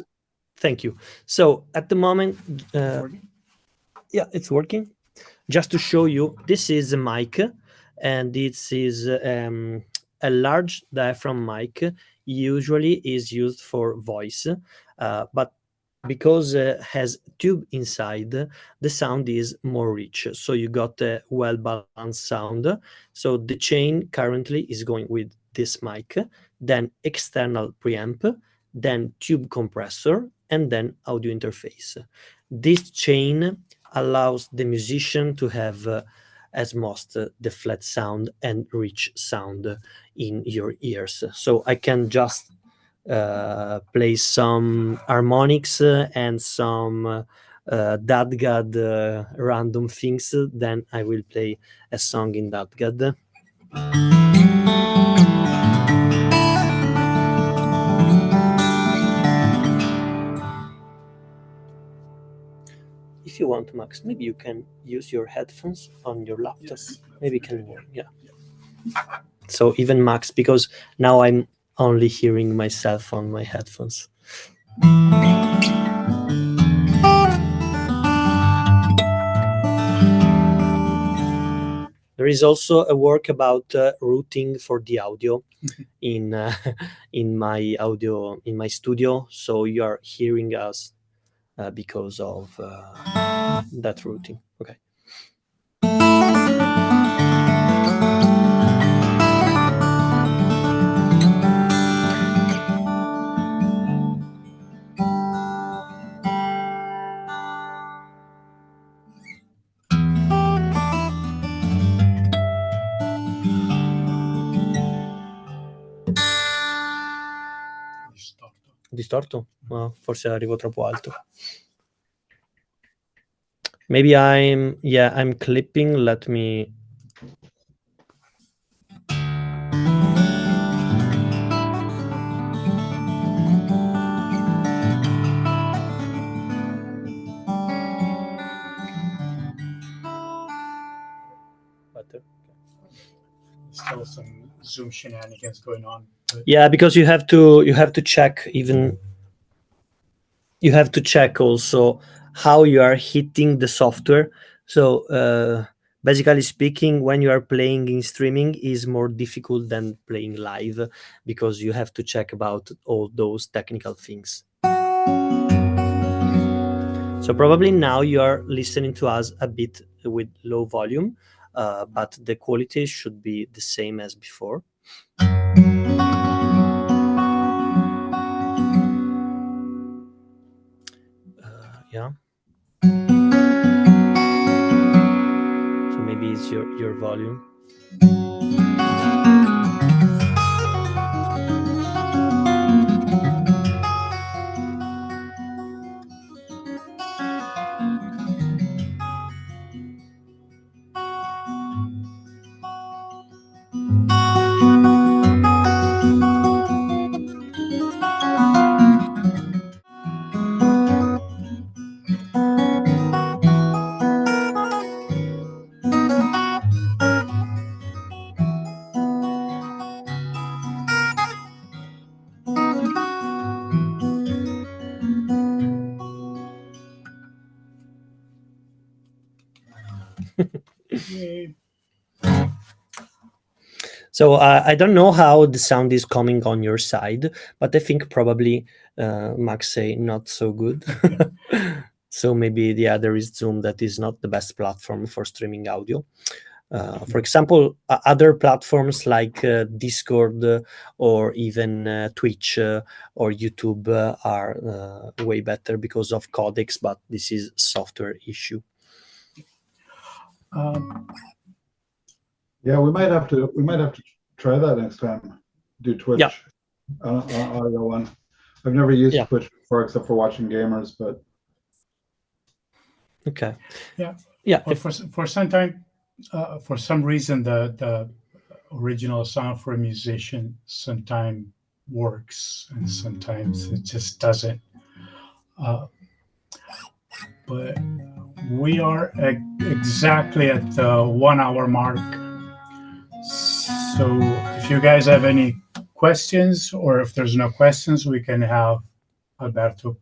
Thank you. So at the moment, yeah, it's working. Just to show you, this is a mic, and this is a large diaphragm mic usually is used for voice, but because has tube inside, the sound is more rich. So you got a well-balanced sound. So the chain currently is going with this mic, then external preamp, then tube compressor, and then audio interface. This chain allows the musician to have as most the flat sound and rich sound in your ears. So I can just play some harmonics and some DADGAD random things, then I will play a song in DADGAD. If you want, Max, maybe you can use your headphones on your laptop. Yes, Maybe can work. Yeah. So even Max, because now I'm only hearing myself on my headphones. There is also a work about routing for the audio in in my studio, so you are hearing us because of that routing. Okay. Distorto? No, forse arrivo troppo alto. Maybe I'm clipping. Let me. Better. Still some Zoom shenanigans going on. But Yeah, because you have to check even. You have to check also how you are hitting the software. So basically speaking, when you are playing in streaming is more difficult than playing live because you have to check about all those technical things. So probably now you are listening to us a bit with low volume, but the quality should be the same as before. Yeah. So maybe it's your volume. yay. So I don't know how the sound is coming on your side, but I think probably Max say not so good. So maybe there is Zoom that is not the best platform for streaming audio. For example, other platforms like Discord or even Twitch or YouTube are way better because of codecs, but this is software issue. Yeah, we might have to try that next time. Do Twitch Yeah. on audio one. I've never used Yeah. Twitch before except for watching gamers, but Okay. Yeah. Yeah. But for some time, for some reason, the original sound for a musician sometimes works and sometimes it just doesn't. But we are exactly at the 1 hour mark. So if you guys have any questions, or if there's no questions, we can have Alberto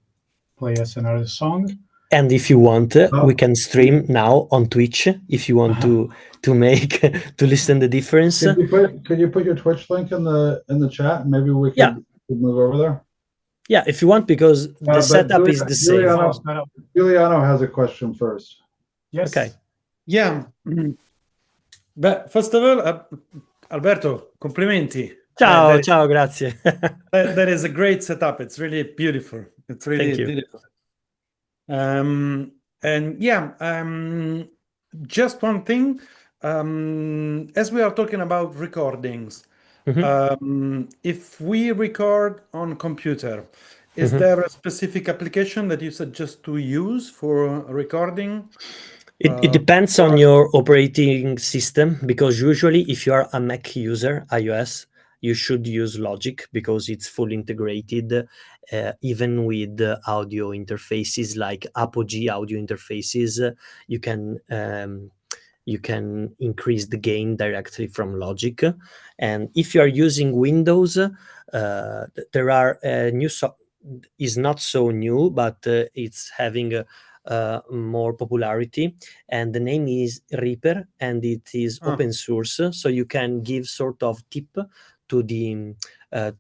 play us another song. And if you want, we can stream now on Twitch if you want to make to listen the difference. Could you put your Twitch link in the chat? Maybe we could move over there. Yeah, if you want, because the But setup is the same. Giuliano has a question first. Yes. Okay. Yeah. But first of all, Alberto, complimenti. Ciao, ciao, grazie. That is a great setup. It's really beautiful. It's really beautiful. And yeah, just one thing. As we are talking about recordings, if we record on computer, is there a specific application that you suggest to use for recording? It depends on your operating system, because usually if you are a Mac user, iOS, you should use Logic because it's fully integrated, even with audio interfaces like Apogee audio interfaces. You can increase the gain directly from Logic. And if you are using Windows, there are new is not so new, but it's having more popularity, and the name is Reaper, and it is open source, so you can give sort of tip to the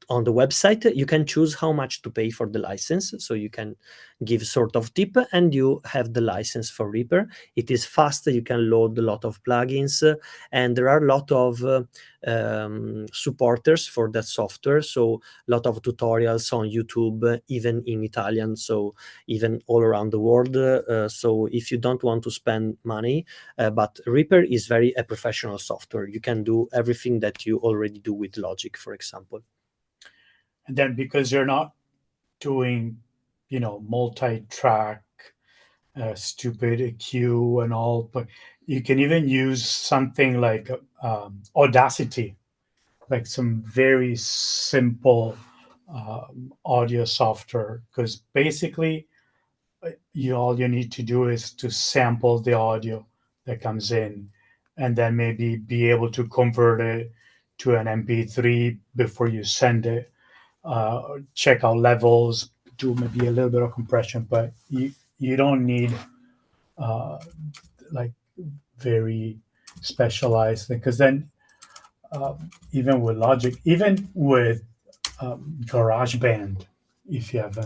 on the website. You can choose how much to pay for the license, so you can give sort of tip and you have the license for Reaper. It is fast, you can load a lot of plugins, and there are a lot of supporters for that software, so a lot of tutorials on YouTube, even in Italian, so even all around the world. So if you don't want to spend money, but Reaper is very a professional software. You can do everything that you already do with Logic, for example. And then because you're not doing, multi-track, stupid EQ and all, but you can even use something like Audacity, like some very simple audio software, because basically all you need to do is to sample the audio that comes in, and then maybe be able to convert it to an MP3 before you send it. Check out levels, do maybe a little bit of compression, but you don't need like very specialized thing, because then even with Logic, even with GarageBand, if you have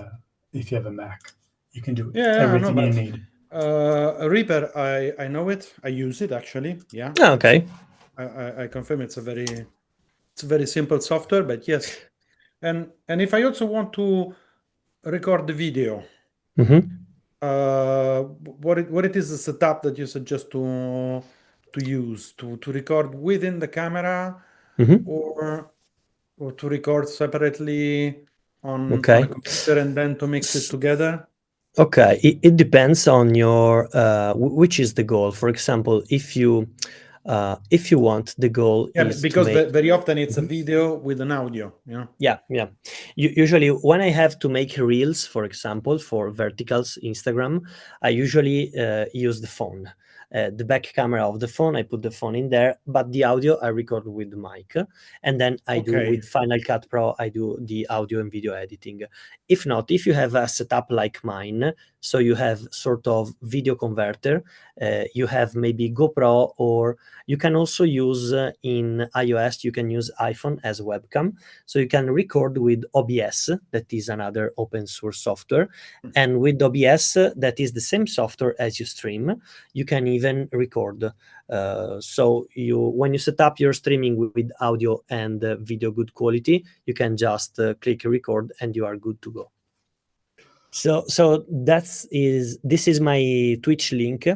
a Mac, you can do everything you need. Reaper, I know it. I use it actually. Yeah. Oh, okay. I confirm it's a very simple software, but yes. And if I also want to record the video, what it is the setup that you suggest to use to record within the camera, or to record separately on a computer and then to mix it together? Okay, it depends on your which is the goal. For example, if you want, the goal is because to make... very often it's a video with an audio. Yeah. Usually when I have to make reels, for example, for verticals Instagram, I usually use the phone. The back camera of the phone, I put the phone in there, but the audio I record with the mic, and then I do with Final Cut Pro, I do the audio and video editing. If not, if you have a setup like mine, so you have sort of video converter, you have maybe GoPro, or you can also use in iOS, you can use iPhone as webcam, so you can record with OBS, that is another open source software, and with OBS, that is the same software as you stream, you can even record. So when you set up your streaming with audio and video good quality, you can just click record and you are good to go. So this is my Twitch link.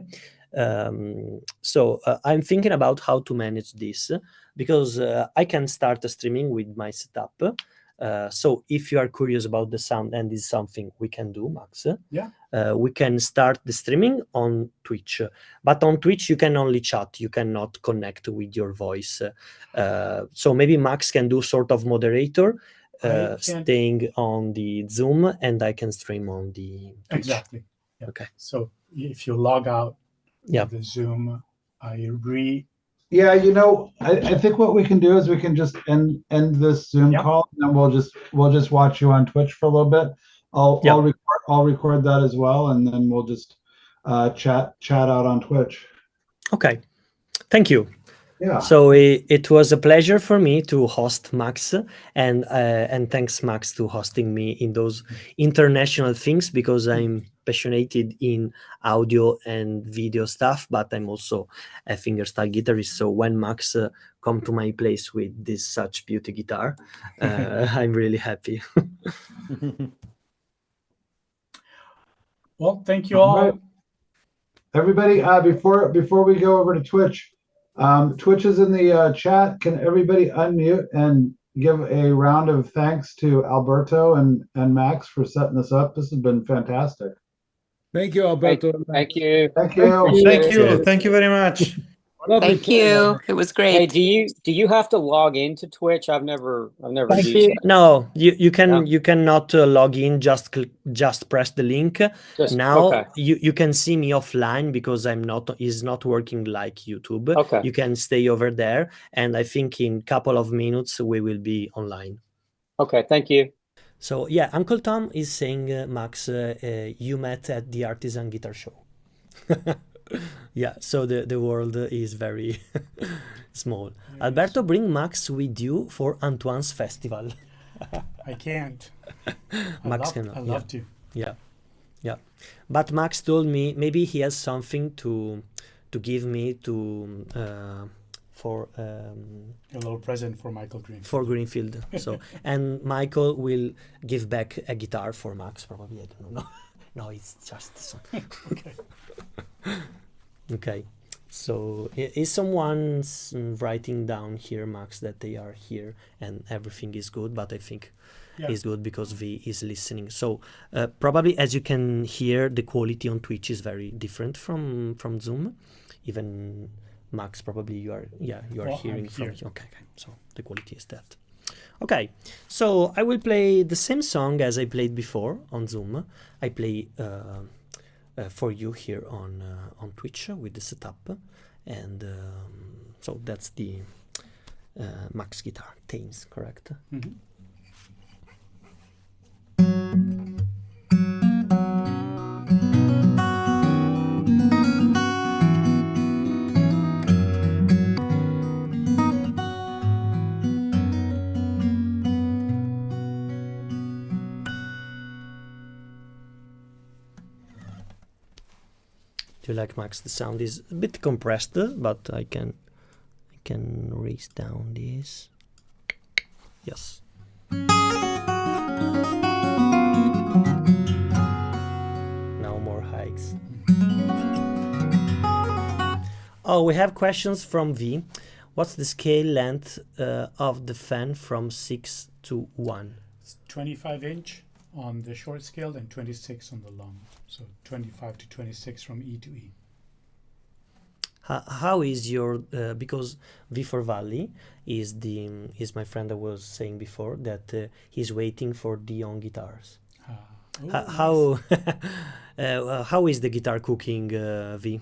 So I'm thinking about how to manage this, because I can start streaming with my setup. So if you are curious about the sound, and this is something we can do, Max, we can start the streaming on Twitch. But on Twitch, you can only chat. You cannot connect with your voice. So maybe Max can do sort of moderator, staying on the Zoom, and I can stream on the Twitch. Exactly. Yeah. Okay. So if you log out of the Zoom, Yeah, I think what we can do is we can just end this Zoom call, and then we'll just watch you on Twitch for a little bit. I'll record that as well, and then we'll just chat out on Twitch. Okay, thank you. Yeah. So it was a pleasure for me to host Max, and thanks Max to hosting me in those international things, because I'm passionate in audio and video stuff, but I'm also a fingerstyle guitarist. So when Max come to my place with this such beauty guitar, I'm really happy. Well, thank you all. Right. Everybody, before we go over to Twitch, Twitch is in the chat. Can everybody unmute and give a round of thanks to Alberto and Max for setting this up? This has been fantastic. Thank you, Alberto. Thank you. Thank you. Thank you. Thank you very much. Lovely Thank you. It was great. Hey, do you have to log into Twitch? I've never used that. No, you can No? you cannot log in. Just press the link. Now okay. you can see me offline because is not working like YouTube. Okay. You can stay over there, and I think in couple of minutes we will be online. Okay, thank you. So yeah, Uncle Tom is saying, Max, you met at the Artisan Guitar Show. Yeah, so the world is very small. Yes. Alberto, bring Max with you for Antoine's festival. I can't. Max I love to. Yeah, yeah. But Max told me maybe he has something to give me to for a little present for Michael Greenfield. For Greenfield. So and Michael will give back a guitar for Max probably. I don't know. No, it's just so. Okay. Okay, so is someone writing down here, Max, that they are here and everything is good? But I think it's good because V is listening. So probably, as you can hear, the quality on Twitch is very different from Zoom. Even Max, probably you are hearing from. Okay, so the quality is that. Okay, so I will play the same song as I played before on Zoom. I play. For you here on Twitch with the setup, and so that's the Max guitar, Thames, correct? Mm-hmm. Do you like, Max? The sound is a bit compressed, but I can raise down this. Yes. Now more hikes. Oh, we have questions from V. What's the scale length of the fan from 6 to 1? It's 25-inch on the short scale and 26 on the long. So 25 to 26 from E to E. How is your because V4 Valley is my friend that was saying before that he's waiting for Dion guitars. How how is the guitar cooking, V?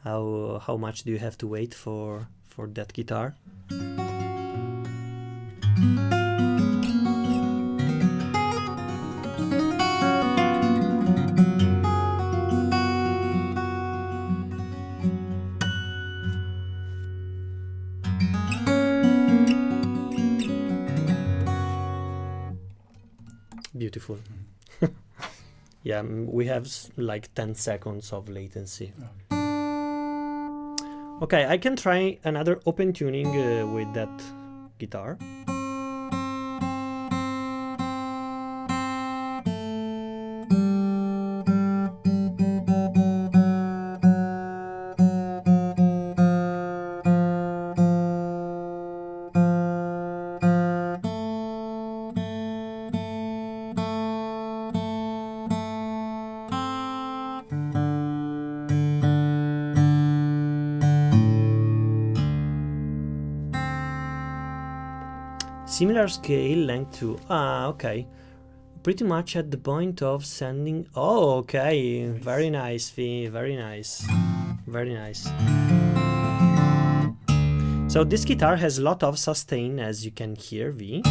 How much do you have to wait for that guitar? Beautiful. Yeah, we have like 10 seconds of latency. Okay, I can try another open tuning with that guitar. Similar scale length to okay, pretty much at the point of sending. Oh, okay, very nice, V, very nice, very nice. So this guitar has a lot of sustain, as you can hear, V.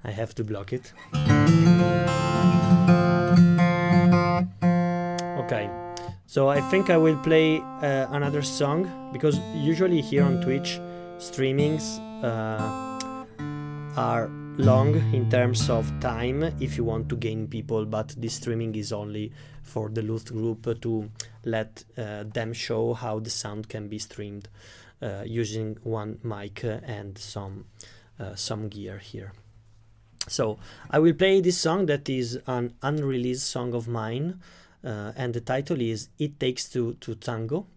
I have to block it. Okay, so I think I will play another song, because usually here on Twitch streamings are long in terms of time if you want to gain people, but this streaming is only for the Luth group to let them show how the sound can be streamed using one mic and some gear here. So I will play this song that is an unreleased song of mine, and the title is It Takes Two to Tango.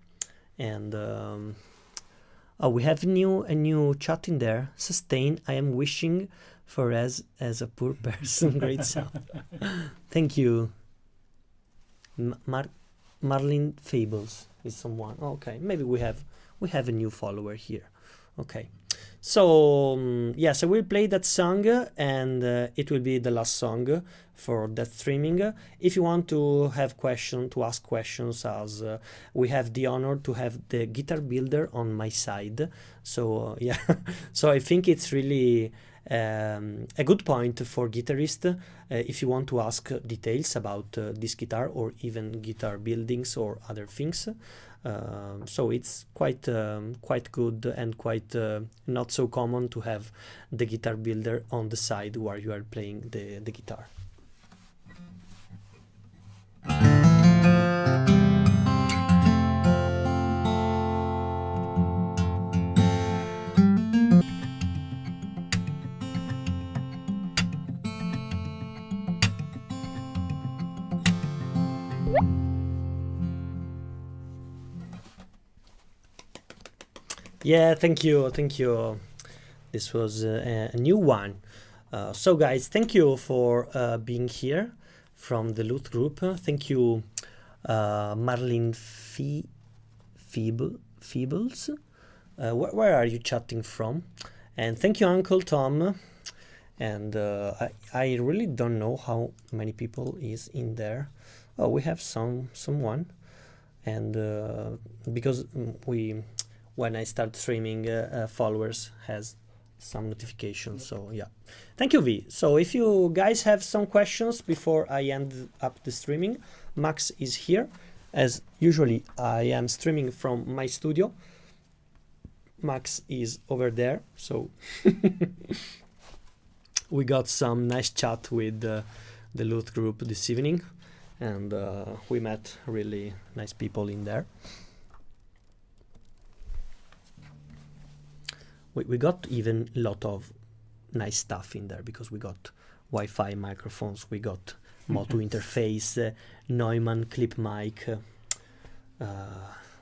And oh, we have a new chat in there. Sustain, I am wishing for as a poor person. Great sound. Thank you. Marlene Fables is someone. Okay, maybe we have a new follower here. Okay. So yes, I will play that song, and it will be the last song for that streaming. If you want to have to ask questions, as we have the honor to have the guitar builder on my side. So yeah, so I think it's really a good point for guitarists if you want to ask details about this guitar, or even guitar buildings or other things. So it's quite good and quite not so common to have the guitar builder on the side while you are playing the guitar. Yeah, thank you. This was a new one. So guys, thank you for being here from the Luth group. Thank you, Marlene Feebles. Where are you chatting from? And thank you, Uncle Tom. And I really don't know how many people is in there. Oh, we have someone. And because when I start streaming, followers has some notifications. So yeah, thank you, V. So if you guys have some questions before I end up the streaming, Max is here. As usually, I am streaming from my studio. Max is over there. So we got some nice chat with the Luth group this evening, and we met really nice people in there. We got even a lot of nice stuff in there, because we got Wi-Fi microphones, we got Moto interface, Neumann clip mic.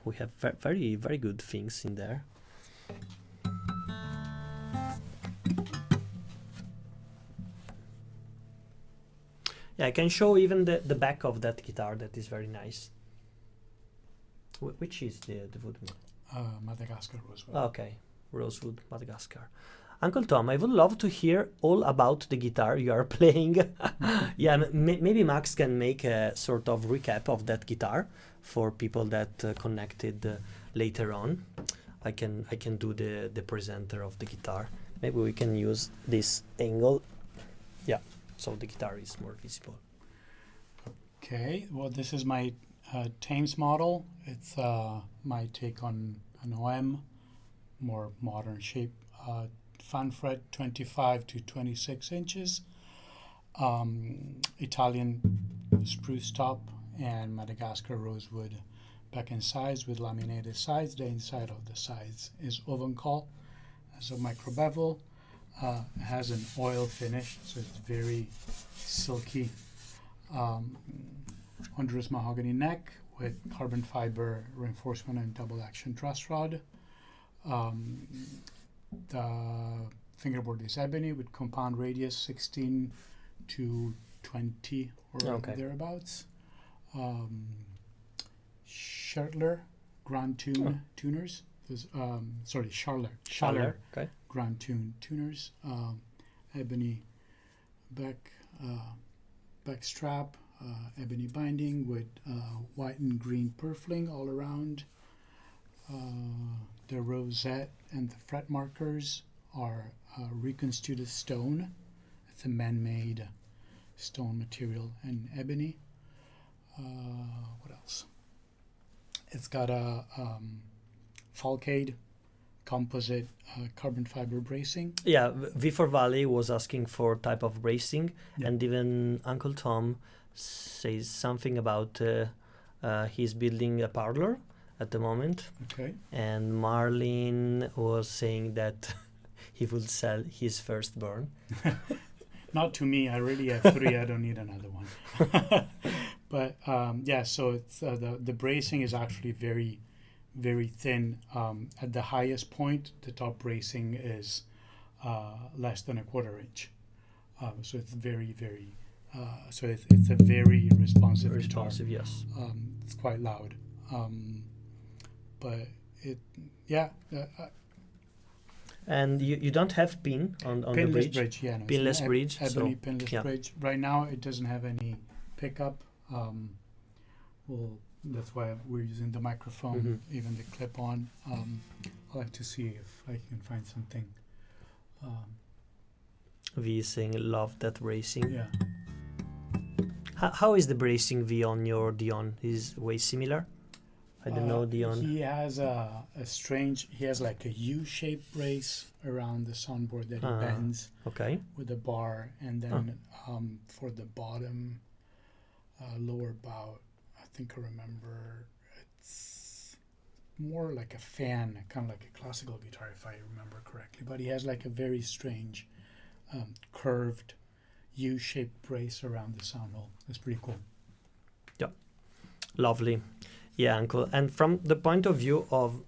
We have very, very good things in there. Yeah, I can show even the back of that guitar. That is very nice. Which is the wood? Madagascar Rosewood. Okay, Rosewood, Madagascar. Uncle Tom, I would love to hear all about the guitar you are playing. Yeah, maybe Max can make a sort of recap of that guitar for people that connected later on. I can do the presenter of the guitar. Maybe we can use this angle. Yeah, so the guitar is more visible. Okay, well, this is my Thames model. It's my take on an OM, more modern shape. Fan fret 25 to 26 inches. Italian spruce top and Madagascar rosewood back and sides with laminated sides. The inside of the sides is oven call. Has a micro bevel. Has an oil finish, so it's very silky. Honduras mahogany neck with carbon fiber reinforcement and double action truss rod. The fingerboard is ebony with compound radius 16 to 20 or thereabouts. Schertler Grand Tune tuners. Schaller okay. Grand Tune tuners. Ebony back strap, ebony binding with white and green purfling all around. The rosette and the fret markers are reconstituted stone. It's a man-made stone material and ebony. What else? It's got a Falcade composite carbon fiber bracing. Yeah, V4 Valley was asking for type of bracing, Yeah. and even Uncle Tom says something about he's building a parlor at the moment, Okay. and Marlene was saying that he would sell his firstborn. Not to me. I already have 3. I don't need another one. But yeah, so it's the bracing is actually very, very thin. At the highest point, the top bracing is less than a 1/4 inch. So it's very, very. So it's a very responsive Responsive, guitar. yes. It's quite loud. But it, yeah. And you don't have pin on the Pinless bridge? yeah. No, it's Pinless an bridge, ebony so, pinless yeah. bridge. Right now, it doesn't have any pickup. Well, that's why we're using the microphone, even the clip-on. I like to see if I can find something. V is saying love that bracing. Yeah. How is the bracing V on your Dion? Is way similar? I don't know Dion. He has a strange. He has like a U-shaped brace around the soundboard that he bends Okay. with a bar, and then for the bottom, lower bout, I think I remember it's more like a fan, kind of like a classical guitar, if I remember correctly. But he has like a very strange, curved, U-shaped brace around the sound hole. It's pretty cool. Yeah, lovely. Yeah, Uncle. And from the point of view of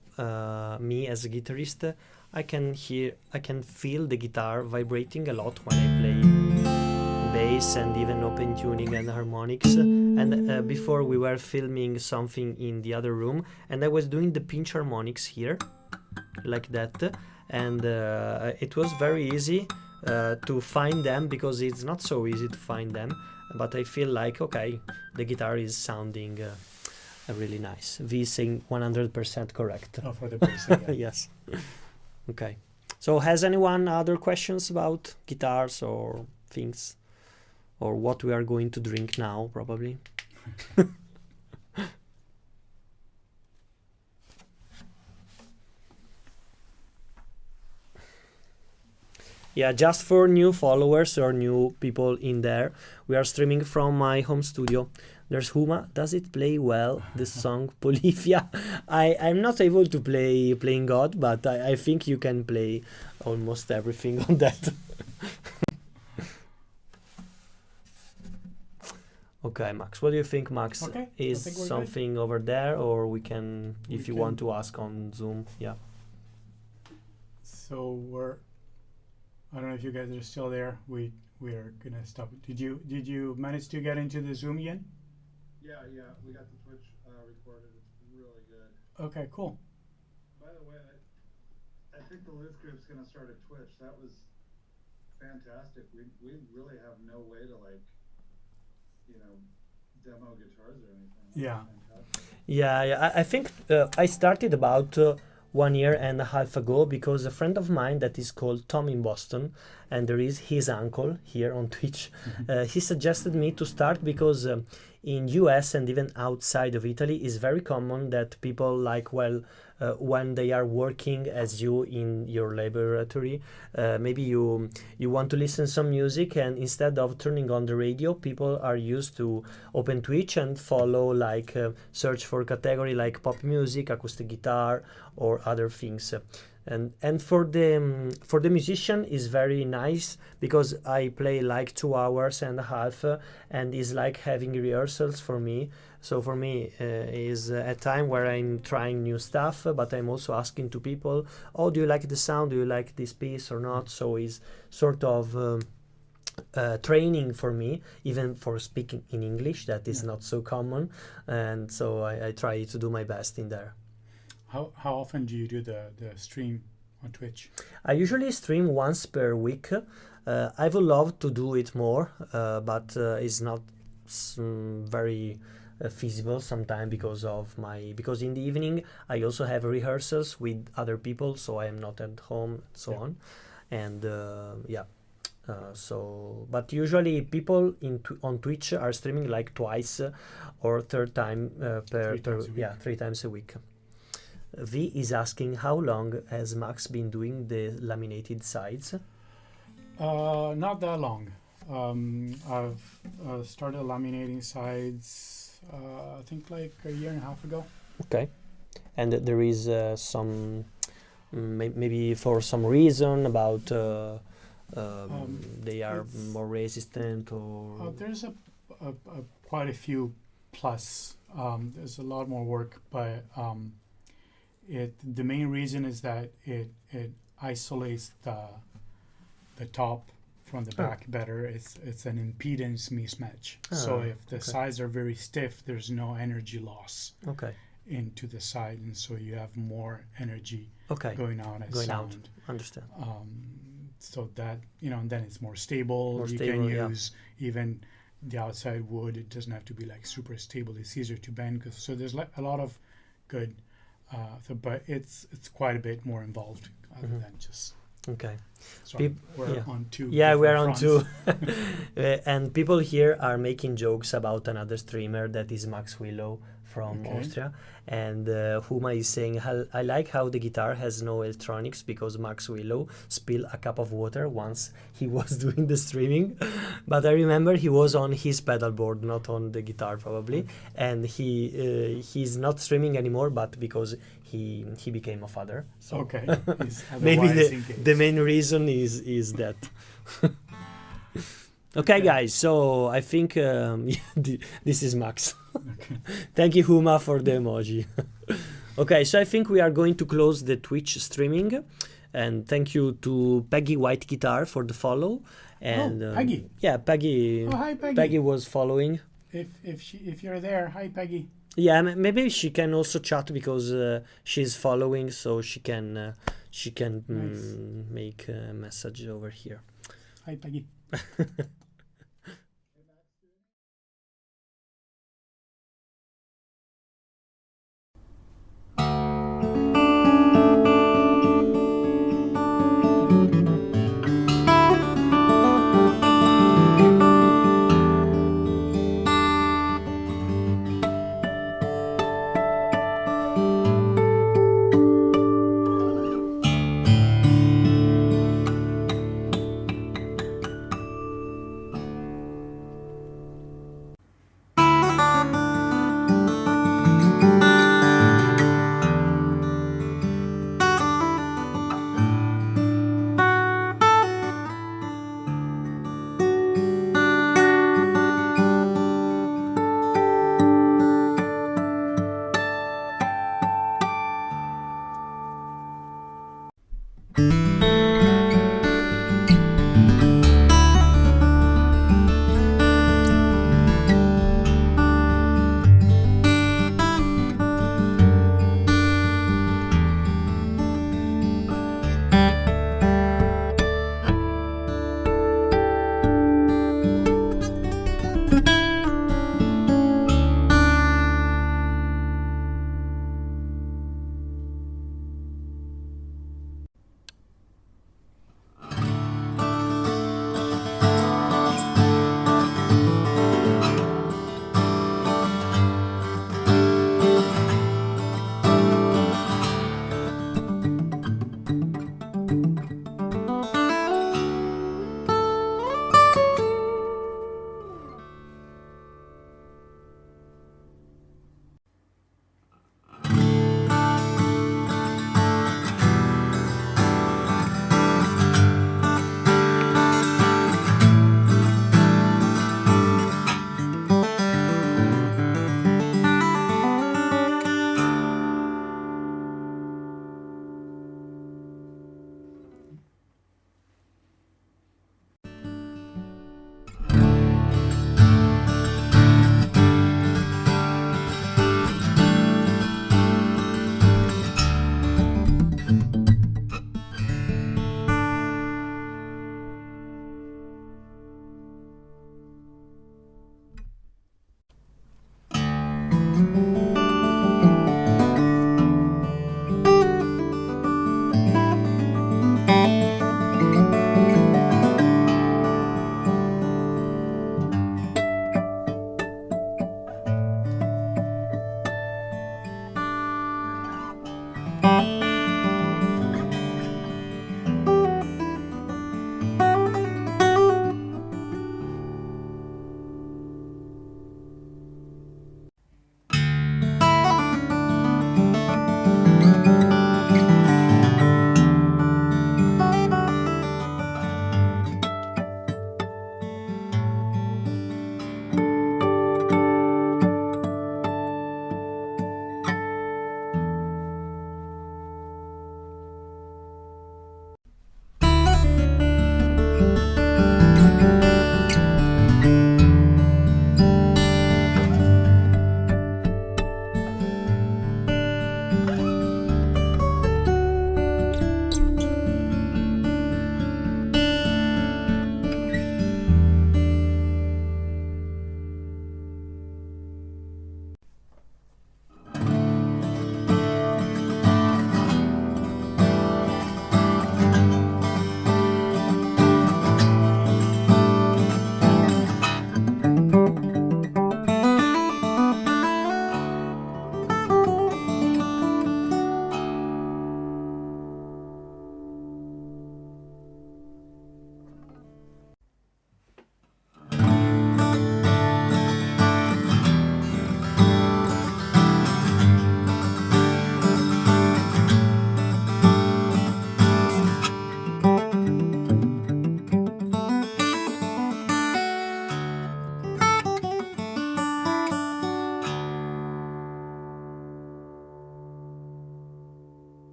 me as a guitarist, I can feel the guitar vibrating a lot when I play bass and even open tuning and harmonics. And before we were filming something in the other room, and I was doing the pinch harmonics here, like that, and it was very easy to find them, because it's not so easy to find them. But I feel like, okay, the guitar is sounding really nice. V is saying 100% correct. Oh, for the bracing. Yeah. Yes. Okay. So has anyone other questions about guitars or things? Or what we are going to drink now, probably? Yeah, just for new followers or new people in there, we are streaming from my home studio. There's Huma. Does it play well, the song Polifia? I'm not able to play Playing God, but I think you can play almost everything on that. Okay, Max. What do you think, Max? Okay, I Is think we're good. something over there, or we can, if We you want can- to ask on Zoom, yeah. So I don't know if you guys are still there. We are gonna stop. Did you manage to get into the Zoom, Ian? Yeah, we got the Twitch recorded. It's really good. Okay, cool. By the way, I think the Luth group's gonna start a Twitch. That was fantastic. We really have no way to demo guitars or anything. That was Yeah. fantastic. Yeah. I think I started about 1.5 years ago, because a friend of mine that is called Tom in Boston, and there is his uncle here on Twitch, he suggested me to start, because in US and even outside of Italy is very common that people when they are working as you in your laboratory, maybe you want to listen some music, and instead of turning on the radio, people are used to open Twitch and follow, search for category like pop music, acoustic guitar, or other things. And for the musician is very nice, because I play like 2.5 hours, and is like having rehearsals for me. So for me is a time where I'm trying new stuff, but I'm also asking to people, oh, do you like the sound? Do you like this piece or not? So it's sort of training for me, even for speaking in English, that is not so common. And so I try to do my best in there. How often do you do the stream on Twitch? I usually stream once per week. I would love to do it more, but it's not very feasible sometimes, because in the evening I also have rehearsals with other people, so I am not at home and so on. and yeah. So, but usually people on Twitch are streaming like twice or third time three times a week. V is asking, how long has Max been doing the laminated sides? Not that long. I've started laminating sides, I think like a year and a half ago. Okay, and there is some maybe for some reason about they are more resistant, or there's a quite a few plus. There's a lot more work, but the main reason is that it isolates the top from the back better. It's an impedance mismatch. So if the sides are very stiff, there's no energy loss into the side, and so you have more energy going out as sound. Understand. So that, and then it's more stable. You can use even the outside wood. It doesn't have to be like super stable. It's easier to bend, so there's like a lot of good. But it's quite a bit more involved other than just. Okay. So we're on two. Yeah, we're on two. And people here are making jokes about another streamer that is Max Willow from Austria. And Huma is saying, I like how the guitar has no electronics because Max Willow spilled a cup of water once he was doing the streaming. But I remember he was on his pedal board, not on the guitar probably. And he's not streaming anymore, but because he became a father. So maybe the main reason is that. Okay, guys, so I think this is Max. Thank you, Huma, for the emoji. Okay, so I think we are going to close the Twitch streaming. And thank you to Peggy White Guitar for the follow. And Peggy. Yeah, Peggy. Oh, hi, Peggy. Peggy was following. If you're there, hi, Peggy. Yeah, maybe she can also chat because she's following, so she can make a message over here. Hi, Peggy.